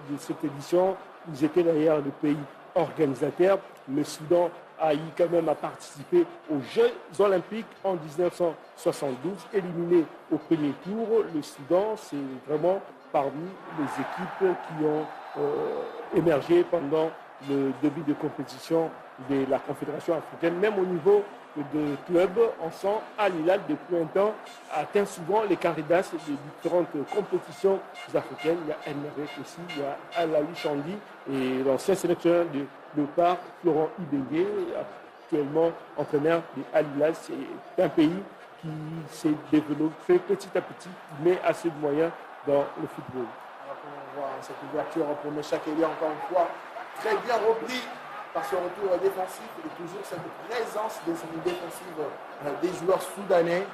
Speaker 1: de cette édition, ils étaient d'ailleurs le pays organisateur. Le Soudan a eu quand même à participer aux Jeux Olympiques en 1972, éliminé au premier tour. Le Soudan, c'est vraiment parmi les équipes qui ont émergé pendant le début de compétition de la Confédération africaine, même au niveau de clubs. On sent Al Hilal depuis un temps atteint souvent les candidats des différentes compétitions africaines. Il y a El Merreikh aussi, il y a Al-Ali Chandi et l'ancien sélectionneur de Léopard, Florent Ibenge, actuellement entraîneur de Al Hilal. C'est un pays qui s'est développé petit à petit, qui met assez de moyens dans le football.
Speaker 2: On voit cette ouverture pour Meshak Elia encore une fois, très bien repris par ce retour défensif et toujours cette présence défensive des joueurs soudanais.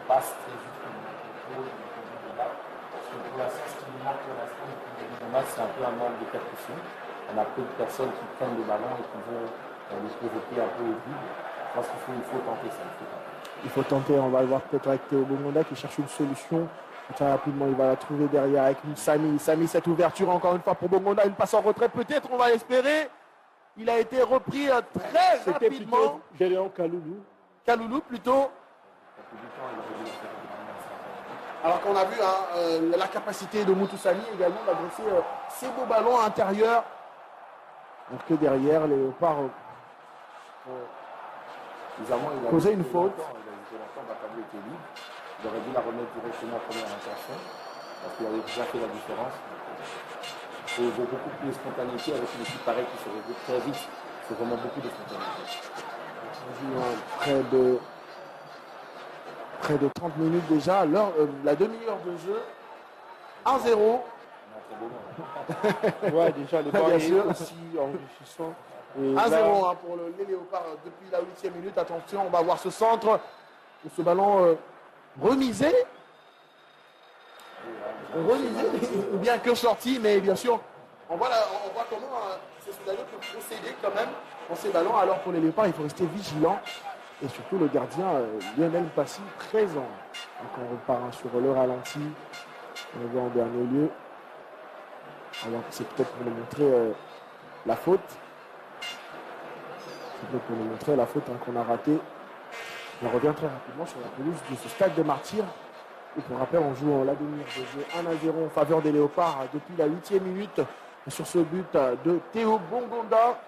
Speaker 3: Passe très juste parce que pour l'instant, ce qui nous manque pour l'instant, c'est un peu un manque de percussion. On a peu de personnes qui prennent le ballon et qui vont les provoquer un peu au vide. Je pense qu'il faut tenter ça.
Speaker 2: Il faut tenter, on va le voir peut-être avec Théo Bongonda qui cherche une solution. Très rapidement, il va la trouver derrière avec Samy. Samy, cette ouverture encore une fois pour Bongonda, une passe en retrait peut-être, on va l'espérer. Il a été repris très rapidement.
Speaker 1: Géréon Kaloulou.
Speaker 2: Kaloulou plutôt. Alors qu'on a vu la capacité de Moutoussani également d'adresser ces beaux ballons à l'intérieur. Alors que derrière, les Léopards causaient une faute.
Speaker 3: Il aurait dû la remettre directement en première intention parce qu'il avait déjà fait la différence. Et il faut beaucoup plus de spontanéité avec une équipe pareille qui se résout très vite. Il faut vraiment beaucoup de spontanéité.
Speaker 2: Près de 30 minutes déjà, la demi-heure de jeu, 1-0.
Speaker 1: Ouais, déjà le ball est aussi enrichissant.
Speaker 2: 1-0 pour les Léopards depuis la 8e minute. Attention, on va voir ce centre, ce ballon remisé, ou bien que sorti, mais bien sûr, on voit comment ces Soudanais peuvent procéder quand même dans ces ballons. Alors pour les Léopards, il faut rester vigilant. Et surtout le gardien Lionel Passy présent. Donc on repart sur le ralenti. On le voit en dernier lieu. Alors c'est peut-être pour nous montrer la faute. C'est peut-être pour nous montrer la faute qu'on a ratée. On revient très rapidement sur la pelouse de ce stade des Martyrs. Et pour rappel, on joue en la demi-heure de jeu 1-0 en faveur des Léopards depuis la 8e minute sur ce but de Théo Bongonda.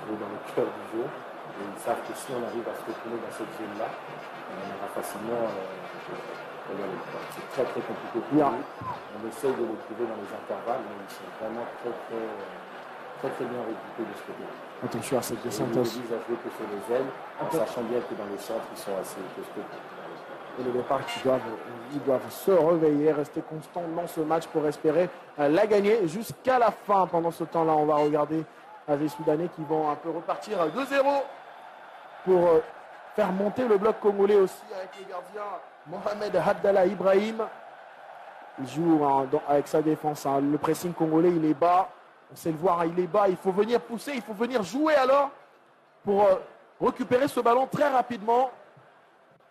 Speaker 3: Jouer dans le cœur du jeu. Et ils savent que si on arrive à se retrouver dans cette zone-là, on aura facilement. C'est très très compliqué pour eux. On essaye de les trouver dans les intervalles, mais ils sont vraiment très bien regroupés de ce côté.
Speaker 2: Attention à cette descente.
Speaker 3: Ils disent à jouer que sur les ailes, en sachant bien que dans les centres, ils sont assez costauds.
Speaker 2: Et les Léopards qui doivent se réveiller, rester constants dans ce match pour espérer la gagner jusqu'à la fin. Pendant ce temps-là, on va regarder les Soudanais qui vont un peu repartir à 2-0 pour faire monter le bloc congolais aussi avec le gardien Mohamed Abdallah Ibrahim. Il joue avec sa défense. Le pressing congolais, il est bas. On sait le voir, il est bas. Il faut venir pousser, il faut venir jouer alors pour récupérer ce ballon très rapidement.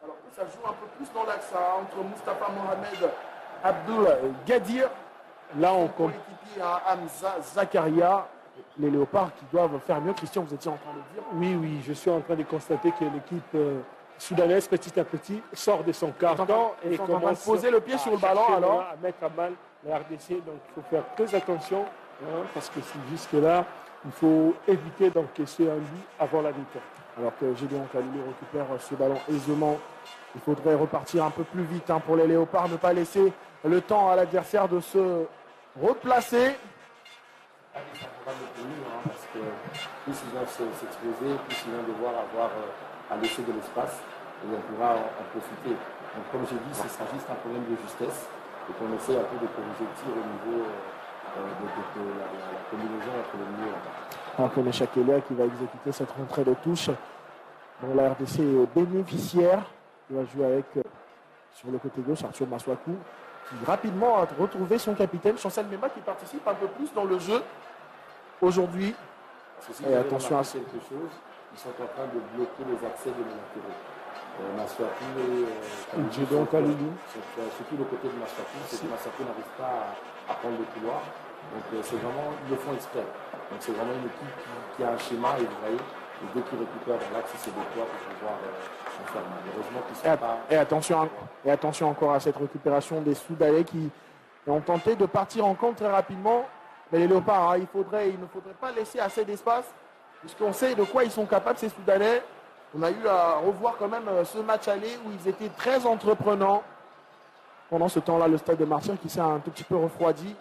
Speaker 2: Alors que ça joue un peu plus dans l'axe entre Moustapha Mohamed Abdul Gadir. Là, on compte l'équipier Hamza Zakaria. Les Léopards qui doivent faire mieux. Christian, vous étiez en train de dire.
Speaker 1: Oui, je suis en train de constater que l'équipe soudanaise, petit à petit, sort de son carton et commence
Speaker 2: à poser le pied sur le ballon, alors
Speaker 1: à mettre à mal la RDC. Donc il faut faire très attention parce que jusque-là, il faut éviter d'encaisser un but avant la mi-temps.
Speaker 2: Alors que Gédéon Kaloulou récupère ce ballon aisément. Il faudrait repartir un peu plus vite pour les Léopards, ne pas laisser le temps à l'adversaire de se replacer.
Speaker 3: Parce que plus ils vont s'exposer, plus ils vont devoir avoir à laisser de l'espace et on pourra en profiter. Donc comme j'ai dit, ce sera juste un problème de justesse et qu'on essaie un peu de corriger le tir au niveau de la combinaison entre les milieux.
Speaker 2: Alors que Chakelia qui va exécuter cette rentrée de touche dont la RDC est bénéficiaire. Il va jouer avec, sur le côté gauche, Arthur Maswaku, qui rapidement a retrouvé son capitaine, Chancel Memba, qui participe un peu plus dans le jeu aujourd'hui.
Speaker 3: Et attention à quelque chose, ils sont en train de bloquer les accès de nos latéraux. Maswaku et
Speaker 1: Gédéon Kaloulou.
Speaker 3: Surtout le côté de Maswaku, c'est que Maswaku n'arrive pas à prendre le couloir. Donc c'est vraiment, ils le font exprès. Donc c'est vraiment une équipe qui a un schéma et vous voyez, et dès qu'ils récupèrent l'axe, c'est des poids pour pouvoir en faire. Malheureusement, qu'ils sont pas...
Speaker 2: Et attention encore à cette récupération des Soudanais qui ont tenté de partir en compte très rapidement. Mais les Léopards, il ne faudrait pas laisser assez d'espace, puisqu'on sait de quoi ils sont capables, ces Soudanais. On a eu à revoir quand même ce match aller où ils étaient très entreprenants. Pendant ce temps-là, le stade de Martyrs qui s'est un tout petit peu refroidi.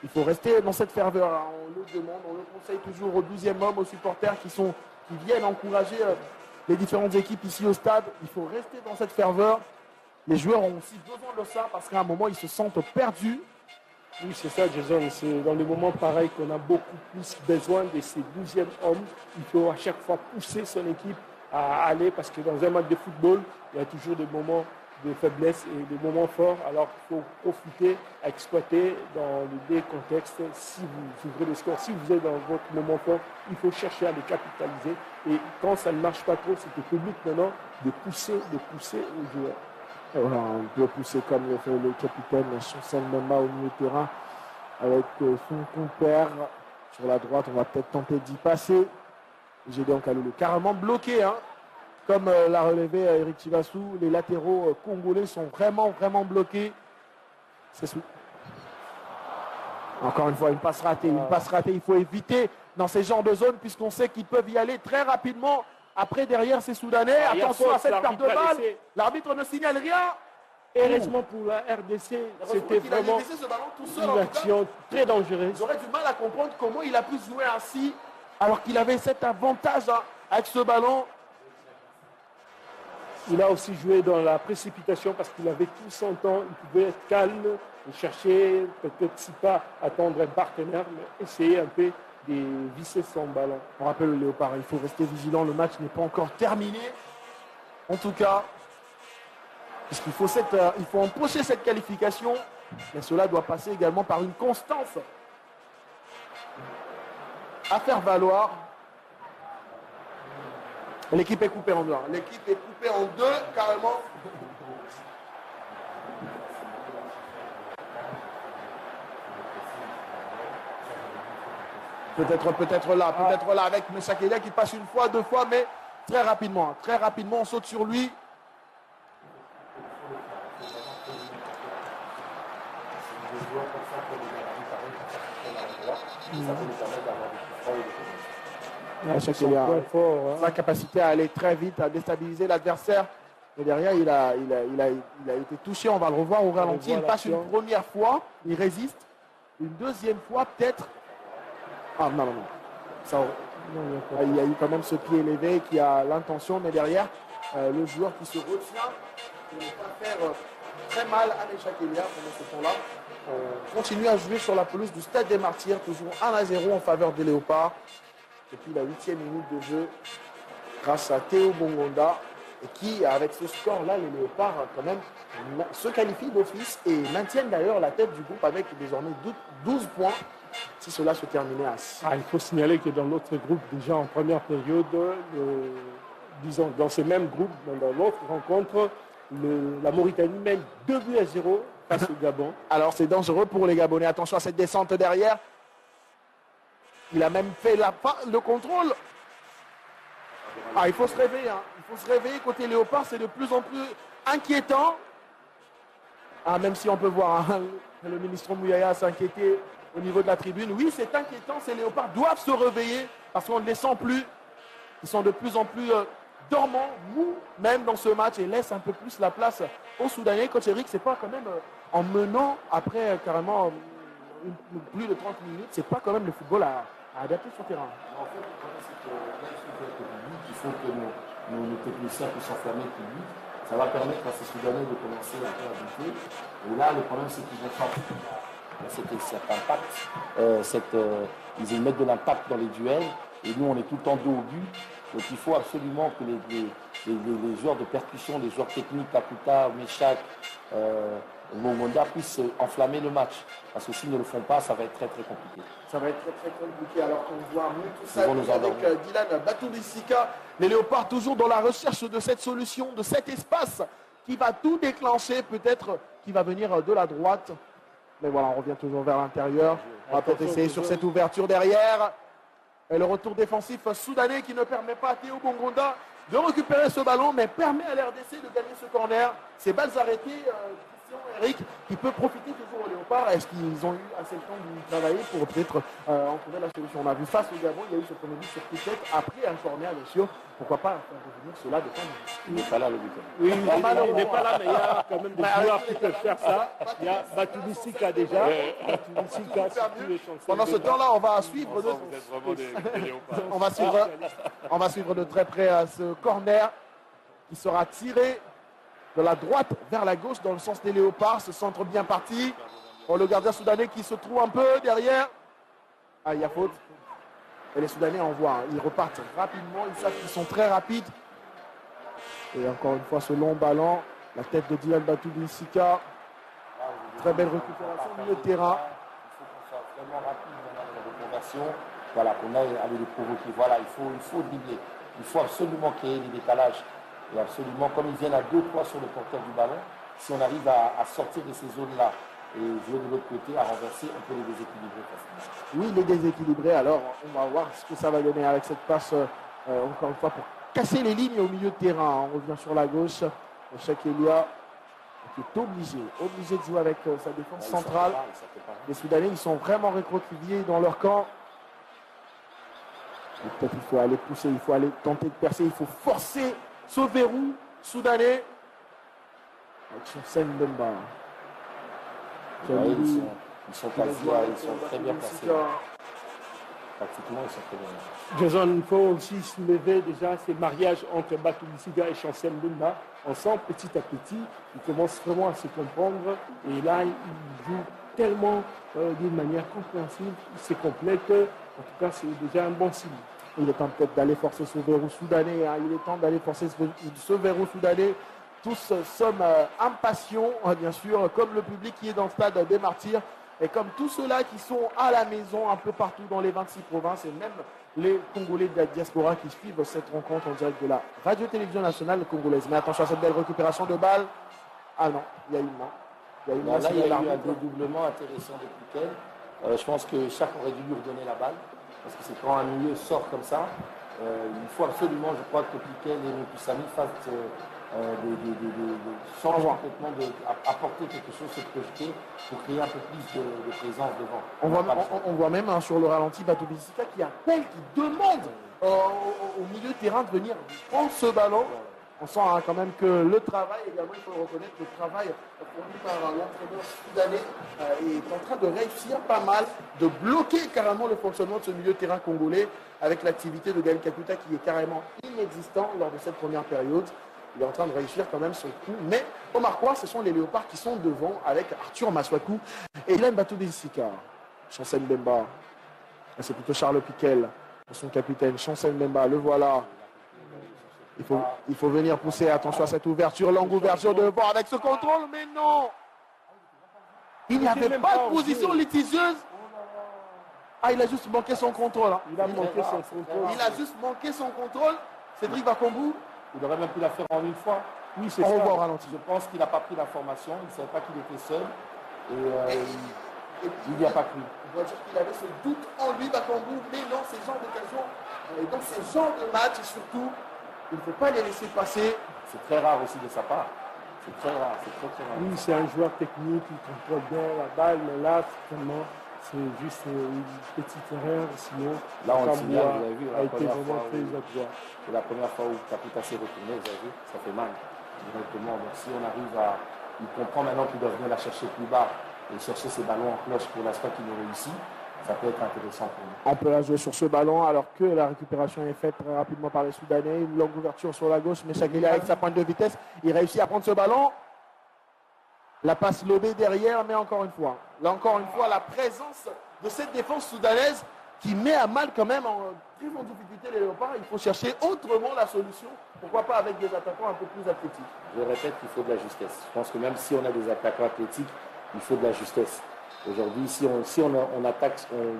Speaker 2: Il faut rester dans cette ferveur. On le demande, on le conseille toujours aux 12e hommes, aux supporters qui viennent encourager les différentes équipes ici au stade. Il faut rester dans cette ferveur. Les joueurs ont aussi besoin de ça parce qu'à un moment, ils se sentent perdus.
Speaker 1: Oui, c'est ça, Jason. C'est dans les moments pareils qu'on a beaucoup plus besoin de ces 12e hommes. Il faut à chaque fois pousser son équipe à aller parce que dans un match de football, il y a toujours des moments de faiblesse et des moments forts. Alors il faut profiter, exploiter dans les deux contextes. Si vous ouvrez le score, si vous êtes dans votre moment fort, il faut chercher à les capitaliser. Et quand ça ne marche pas trop, c'est au public maintenant de pousser aux joueurs.
Speaker 2: Voilà, on peut pousser comme le fait le capitaine Chancel Memba au milieu de terrain avec son compère sur la droite. On va peut-être tenter d'y passer. Gédéon Kaloulou carrément bloqué, comme l'a relevé Eric Chivassou. Les latéraux congolais sont vraiment bloqués. Encore une fois, une passe ratée. Il faut éviter dans ces genres de zones puisqu'on sait qu'ils peuvent y aller très rapidement. Après, derrière, c'est Soudanais. Attention à cette perte de balle. L'arbitre ne signale rien.
Speaker 1: Heureusement pour la RDC, c'était vraiment une action très dangereuse.
Speaker 2: J'aurais du mal à comprendre comment il a pu jouer ainsi alors qu'il avait cet avantage avec ce ballon.
Speaker 1: Il a aussi joué dans la précipitation parce qu'il avait tout son temps. Il pouvait être calme et chercher, peut-être si pas attendre un partenaire, mais essayer un peu de visser son ballon.
Speaker 2: On rappelle le Léopard, il faut rester vigilant, le match n'est pas encore terminé. En tout cas, puisqu'il faut il faut empocher cette qualification, mais cela doit passer également par une constance à faire valoir. L'équipe est coupée en deux. L'équipe est coupée en deux, carrément. Peut-être là, avec Messakelia qui passe une fois, deux fois, mais très rapidement, on saute sur lui. Messakelia a la capacité à aller très vite, à déstabiliser l'adversaire. Mais derrière, il a été touché, on va le revoir au ralenti. Il passe une première fois, il résiste. Une deuxième fois, peut-être. Ah non. Il y a eu quand même ce pied élevé qui a l'intention, mais derrière, le joueur qui se retient ne pas faire très mal à Chakelia pendant ce temps-là. On continue à jouer sur la pelouse du Stade des Martyrs, toujours 1-0 en faveur des Léopards. Depuis la 8e minute de jeu, grâce à Théo Bongonda, et qui, avec ce score-là, les Léopards, quand même, se qualifient d'office et maintiennent d'ailleurs la tête du groupe avec désormais 12 points. Si cela se terminait à 6.
Speaker 1: Il faut signaler que dans l'autre groupe, déjà en première période, disons dans ce même groupe, dans l'autre rencontre, la Mauritanie mène 2-0 face au Gabon.
Speaker 2: Alors c'est dangereux pour les Gabonais. Attention à cette descente derrière. Il a même fait le contrôle. Il faut se réveiller. Il faut se réveiller. Côté Léopard, c'est de plus en plus inquiétant. Même si on peut voir le ministre Mouyaya s'inquiéter au niveau de la tribune. Oui, c'est inquiétant. Ces Léopards doivent se réveiller parce qu'on ne les sent plus. Ils sont de plus en plus dormants, mous, même dans ce match, et laissent un peu plus la place aux Soudanais. Coach Eric, c'est pas quand même en menant après carrément plus de 30 minutes, c'est pas quand même le football à adapter sur terrain.
Speaker 3: En fait, le problème, c'est que là, il faut que nos techniciens puissent s'enflammer le public. Ça va permettre à ces Soudanais de commencer un peu à buter. Et là, le problème, c'est qu'ils vont sentir cet impact, ils mettent de l'impact dans les duels. Et nous, on est tout le temps dos au but. Donc, il faut absolument que les joueurs de percussion, les joueurs techniques, Kakuta, Meshak, Mongonda puissent enflammer le match. Parce que s'ils ne le font pas, ça va être très très compliqué.
Speaker 2: Ça va être très très compliqué. Alors qu'on voit tout ça avec Dylan Batoumbi-Sika. Les Léopards toujours dans la recherche de cette solution, de cet espace qui va tout déclencher, peut-être qui va venir de la droite. Mais voilà, on revient toujours vers l'intérieur. On va peut-être essayer sur cette ouverture derrière. Et le retour défensif soudanais qui ne permet pas à Théo Bongonda de récupérer ce ballon, mais permet à l'RDC de gagner ce corner. Ces balles arrêtées, Eric, qui peut profiter toujours aux Léopards. Est-ce qu'ils ont eu assez le temps de travailler pour peut-être en trouver la solution? On a vu face au Gabon, il y a eu ce premier but sur Piquet, après un corner, bien sûr. Pourquoi pas faire revenir cela de temps.
Speaker 3: Il n'est pas là le but.
Speaker 1: Oui, il n'est pas là, mais il y a quand même des joueurs qui peuvent faire ça. Il y a Batoumbi-Sika déjà. Batoumbi-Sika, c'est tous les chansons.
Speaker 2: Pendant ce temps-là, on va suivre on va suivre de très près ce corner qui sera tiré de la droite vers la gauche dans le sens des Léopards. Ce centre bien parti. Pour le gardien soudanais qui se trouve un peu derrière. Ah, il y a faute. Et les Soudanais envoient. Ils repartent rapidement. Ils savent qu'ils sont très rapides. Et encore une fois, ce long ballon. La tête de Dylan Batoumbi-Sika. Très belle récupération au milieu de terrain.
Speaker 3: Il faut qu'on soit vraiment rapide dans la reconversion. Voilà, qu'on aille aller les provoquer. Voilà, il faut dribbler. Il faut absolument créer des décalages. Et absolument, comme ils viennent à 2-3 sur le porteur du ballon, si on arrive à sortir de ces zones-là et jouer de l'autre côté, à renverser, on peut les déséquilibrer facilement.
Speaker 2: Oui, il est déséquilibré. Alors, on va voir ce que ça va donner avec cette passe, encore une fois, pour casser les lignes au milieu de terrain. On revient sur la gauche. Cheikh Elia qui est obligé de jouer avec sa défense centrale. Les Soudanais, ils sont vraiment recroquevillés dans leur camp. Peut-être il faut aller pousser, il faut aller tenter de percer, il faut forcer ce verrou soudanais. Avec Chancel Mbemba.
Speaker 3: Ils sont très bien placés. Pratiquement, ils sont très bien.
Speaker 1: Jason, il faut aussi soulever déjà ces mariages entre Batoumbi-Sika et Chancel Mbemba. Ensemble, petit à petit, ils commencent vraiment à se comprendre. Et là, ils jouent tellement d'une manière compréhensive, ils se complètent. En tout cas, c'est déjà un bon signe. Il est temps peut-être d'aller forcer ce verrou soudanais. Hein. Il est temps d'aller forcer ce verrou soudanais. Tous sommes impatients, bien sûr, comme le public qui est dans le stade des Martyrs. Et comme tous ceux-là qui sont à la maison, un peu partout dans les 26 provinces, et même les Congolais de la diaspora qui suivent cette rencontre en direct de la radio-télévision nationale congolaise. Mais attention à cette belle récupération de balle. Ah non, il y a une main.
Speaker 3: Il y a eu un dédoublement intéressant de Piquet. Je pense que chaque aurait dû lui redonner la balle. Parce que c'est quand un milieu sort comme ça, il faut absolument, je crois, que Piquet et Moussami fassent changer complètement, apporter quelque chose, se projeter pour créer un peu plus de présence devant.
Speaker 2: On voit même sur le ralenti Batoumbi-Sika qui appelle, qui demande au milieu de terrain de venir prendre ce ballon. On sent quand même que le travail, également, il faut le reconnaître, le travail fourni par l'entraîneur soudanais est en train de réussir pas mal, de bloquer carrément le fonctionnement de ce milieu de terrain congolais avec l'activité de Gaël Kakuta qui est carrément inexistant lors de cette première période. Il est en train de réussir quand même son coup. Mais au Marquois, ce sont les Léopards qui sont devant avec Arthur Maswaku et Dylan Batoumbi-Sika. Chancel Mbemba. C'est plutôt Charles Piquel, son capitaine. Chancel Mbemba, le voilà. Il faut venir pousser. Attention à cette ouverture. Longue ouverture devant avec ce contrôle. Mais non! Il n'y avait pas de position litigieuse. Ah, il a juste manqué son contrôle. Hein.
Speaker 1: Il a
Speaker 2: juste manqué son contrôle. Cédric Bakambu.
Speaker 3: Il aurait même pu la faire en une fois.
Speaker 1: Oui, c'est ça.
Speaker 2: Au ralenti.
Speaker 3: Je pense qu'il n'a pas pris l'information. Il ne savait pas qu'il était seul. Et il n'y a pas cru.
Speaker 2: On doit dire qu'il avait ce doute en lui, Bakambu. Mais dans ces genres d'occasions, et dans ces genres de matchs, et surtout, il ne faut pas les laisser passer.
Speaker 3: C'est très rare aussi de sa part. C'est très rare, c'est très rare.
Speaker 1: Oui, c'est un joueur technique, il contrôle bien la balle, mais là, C'est juste une petite erreur, sinon
Speaker 3: Là, on le
Speaker 1: Kamboua
Speaker 3: signale, vous avez vu,
Speaker 1: a été vraiment très adroit.
Speaker 3: c'est la première fois où Kakuta s'est retourné, vous avez vu, ça fait mal directement. Donc si on arrive à... Il comprend maintenant qu'il doit venir la chercher plus bas et chercher ses ballons en cloche pour l'instant qu'il nous réussit, ça peut être intéressant pour nous.
Speaker 2: On peut la jouer sur ce ballon alors que la récupération est faite très rapidement par les Soudanais. Une longue ouverture sur la gauche, mais Chakeli avec sa pointe de vitesse, il réussit à prendre ce ballon. La passe lobée derrière, mais encore une fois, la présence de cette défense soudanaise qui met à mal quand même en très grande difficulté les Léopards. Il faut chercher autrement la solution. Pourquoi pas avec des attaquants un peu plus athlétiques.
Speaker 3: Je répète qu'il faut de la justesse. Je pense que même si on a des attaquants athlétiques, il faut de la justesse. Aujourd'hui, si on attaque, on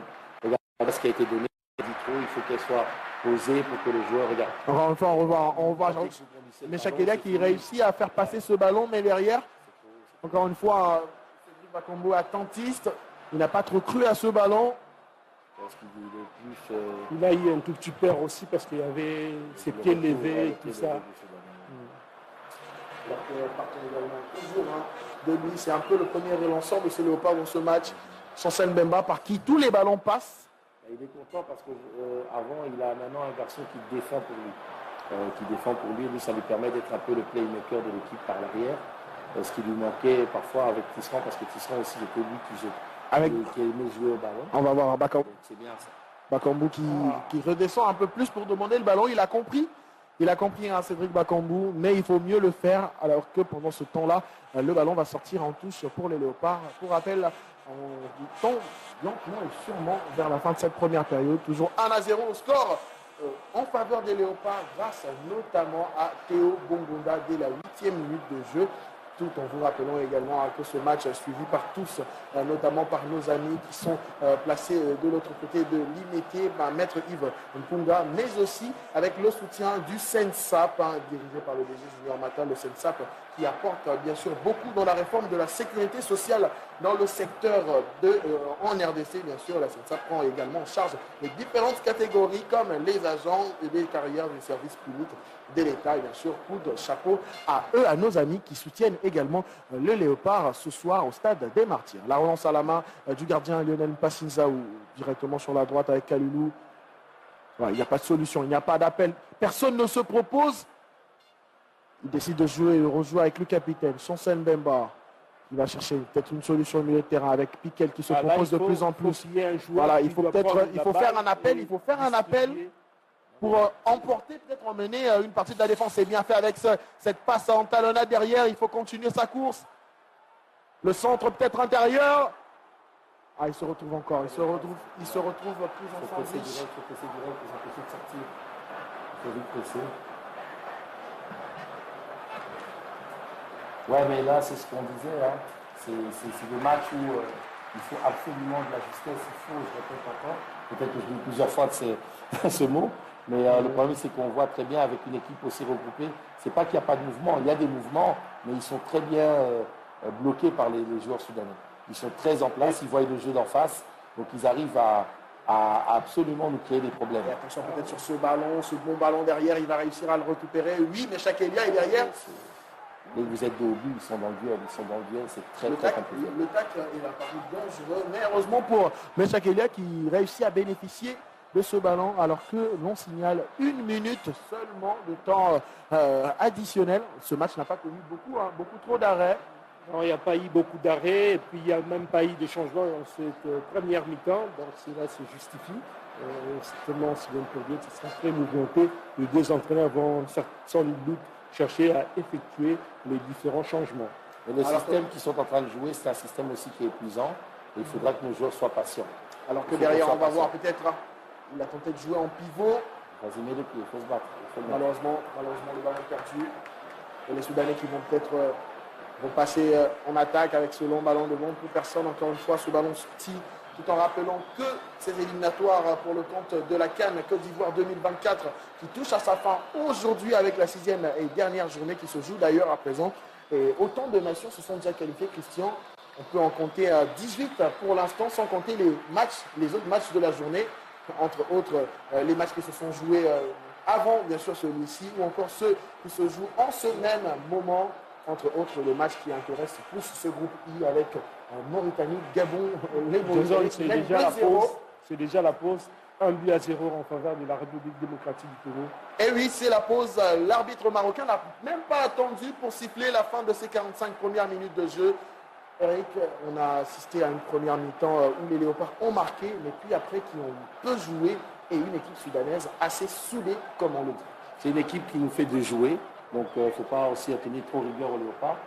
Speaker 3: regarde ce qui a été donné, il faut qu'elle soit posée pour que les joueurs regardent.
Speaker 2: Encore une fois, on voit mais Chakeli qui réussit à faire passer ce ballon, mais derrière, encore une fois, Cédric Bakambu attentiste. Il n'a pas trop cru à ce ballon.
Speaker 3: Parce qu'il est plus,
Speaker 1: Il a eu un tout petit peur aussi parce qu'il y avait ses pieds levés et tout ça.
Speaker 2: Alors que partons également toujours de lui, c'est un peu le premier relanceur de ce Léopard dans ce match. Sansen Bemba par qui tous les ballons passent.
Speaker 3: Il est content parce qu'avant, il a maintenant un garçon qui défend pour lui. Lui, ça lui permet d'être un peu le playmaker de l'équipe par l'arrière. Ce qui lui manquait parfois avec Tisserand, parce que Tisserand aussi était lui qui aimait jouer au ballon.
Speaker 2: On va voir Bakambu.
Speaker 3: C'est bien ça.
Speaker 2: Bakambu qui redescend un peu plus pour demander le ballon. Il a compris, Cédric Bakambu, mais il faut mieux le faire alors que pendant ce temps-là, le ballon va sortir en touche pour les Léopards. Pour rappel, on tombe lentement et sûrement vers la fin de cette première période. Toujours 1-0 au score en faveur des Léopards grâce notamment à Théo Bongonda dès la 8e minute de jeu. Tout en vous rappelant également que ce match est suivi par tous, notamment par nos amis qui sont placés de l'autre côté de l'Imété, Maître Yves Mpunga, mais aussi avec le soutien du SENSAP, dirigé par le DG Junior Matin, le SENSAP qui apporte bien sûr beaucoup dans la réforme de la sécurité sociale dans le secteur en RDC. Bien sûr, la SENSAP prend également en charge les différentes catégories comme les agents et les carrières du service public de l'État. Et bien sûr, coup de chapeau à eux, à nos amis qui soutiennent également le Léopard ce soir au stade des Martyrs. La relance à la main du gardien Lionel Mpassinzaou directement sur la droite avec Kaloulou. Ouais, il n'y a pas de solution, il n'y a pas d'appel. Personne ne se propose. Il décide de jouer et de rejouer avec le capitaine, Sansen Bemba. Il va chercher peut-être une solution au milieu de terrain avec Piquel qui se propose de plus en plus. Voilà, il faut faire un appel. Pour emporter, peut-être emmener une partie de la défense. C'est bien fait avec cette passe en talonnade derrière. Il faut continuer sa course. Le centre peut-être intérieur. Ah, il se retrouve encore. Il se retrouve plus en
Speaker 3: presser direct, il faut presser direct, ils ont empêché de sortir. Il faut vite presser. Ouais, mais là, c'est ce qu'on disait. Hein. C'est des matchs où il faut absolument de la justesse. Je répète encore. Peut-être que je dis plusieurs fois ce mot. Mais le problème, c'est qu'on voit très bien avec une équipe aussi regroupée, c'est pas qu'il n'y a pas de mouvement, il y a des mouvements, mais ils sont très bien bloqués par les joueurs soudanais. Ils sont très en place, ils voient le jeu d'en face, donc ils arrivent à absolument nous créer des problèmes.
Speaker 2: Et attention peut-être sur ce ballon, ce bon ballon derrière, il va réussir à le récupérer. Oui, mais Chakelia est derrière.
Speaker 3: Mais vous êtes dos au but, ils sont dans le duel, c'est très compliqué.
Speaker 2: Le tacle est apparu dangereux, mais heureusement pour Chakelia qui réussit à bénéficier de ce ballon alors que l'on signale 1 minute seulement de temps additionnel. Ce match n'a pas connu beaucoup trop d'arrêts.
Speaker 1: Non, il n'y a pas eu beaucoup d'arrêts et puis il n'y a même pas eu de changement dans cette première mi-temps. Donc cela se justifie. Certainement, Sylvain Purdier sera très mouvementé. Les deux entraîneurs vont sans doute chercher à effectuer les différents changements.
Speaker 3: Et le système qu'ils sont en train de jouer, c'est un système aussi qui est épuisant. Et il faudra que nos joueurs soient patients.
Speaker 2: Alors que derrière, on va voir peut-être... Il a tenté de jouer en pivot.
Speaker 3: Vas-y, mets le pied, il faut se battre.
Speaker 2: Malheureusement, le ballon perdu. Et les Soudanais qui vont peut-être passer en attaque avec ce long ballon devant. Plus personne, encore une fois, ce ballon sorti. Tout en rappelant que ces éliminatoires pour le compte de la CAN Côte d'Ivoire 2024 qui touche à sa fin aujourd'hui avec la 6e et dernière journée qui se joue d'ailleurs à présent. Et autant de nations se sont déjà qualifiées, Christian. On peut en compter 18 pour l'instant, sans compter les autres matchs de la journée. Entre autres, les matchs qui se sont joués avant, bien sûr, celui-ci, ou encore ceux qui se jouent en ce même moment. entre autres le match qui intéresse plus ce groupe I avec Mauritanie, Gabon, les Mauritaniens.
Speaker 1: C'est déjà la pause. 1-0 en faveur de la République démocratique du Togo.
Speaker 2: Et oui, c'est la pause. L'arbitre marocain n'a même pas attendu pour siffler la fin de ces 45 premières minutes de jeu. Eric, on a assisté à une première mi-temps où les Léopards ont marqué, mais puis après qui ont peu joué, et une équipe soudanaise assez soudée, comme on le dit.
Speaker 3: C'est une équipe qui nous fait de jouer, donc il ne faut pas aussi tenir trop rigueur aux Léopards.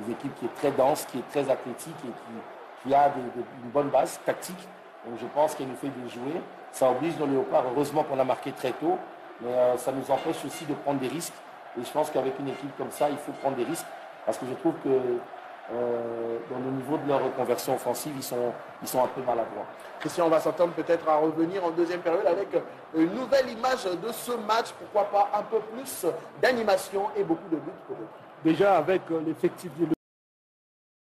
Speaker 3: Une équipe qui est très dense, qui est très athlétique et qui a une bonne base tactique. Donc je pense qu'elle nous fait de jouer. Ça oblige nos Léopards. Heureusement qu'on a marqué très tôt, mais ça nous empêche aussi de prendre des risques. Et je pense qu'avec une équipe comme ça, il faut prendre des risques, parce que je trouve que dans le niveau de leur reconversion offensive, ils sont un peu maladroits.
Speaker 2: Christian, on va s'attendre peut-être à revenir en deuxième période avec une nouvelle image de ce match. Pourquoi pas un peu plus d'animation et beaucoup de buts peut-être.
Speaker 1: Déjà avec l'effectif de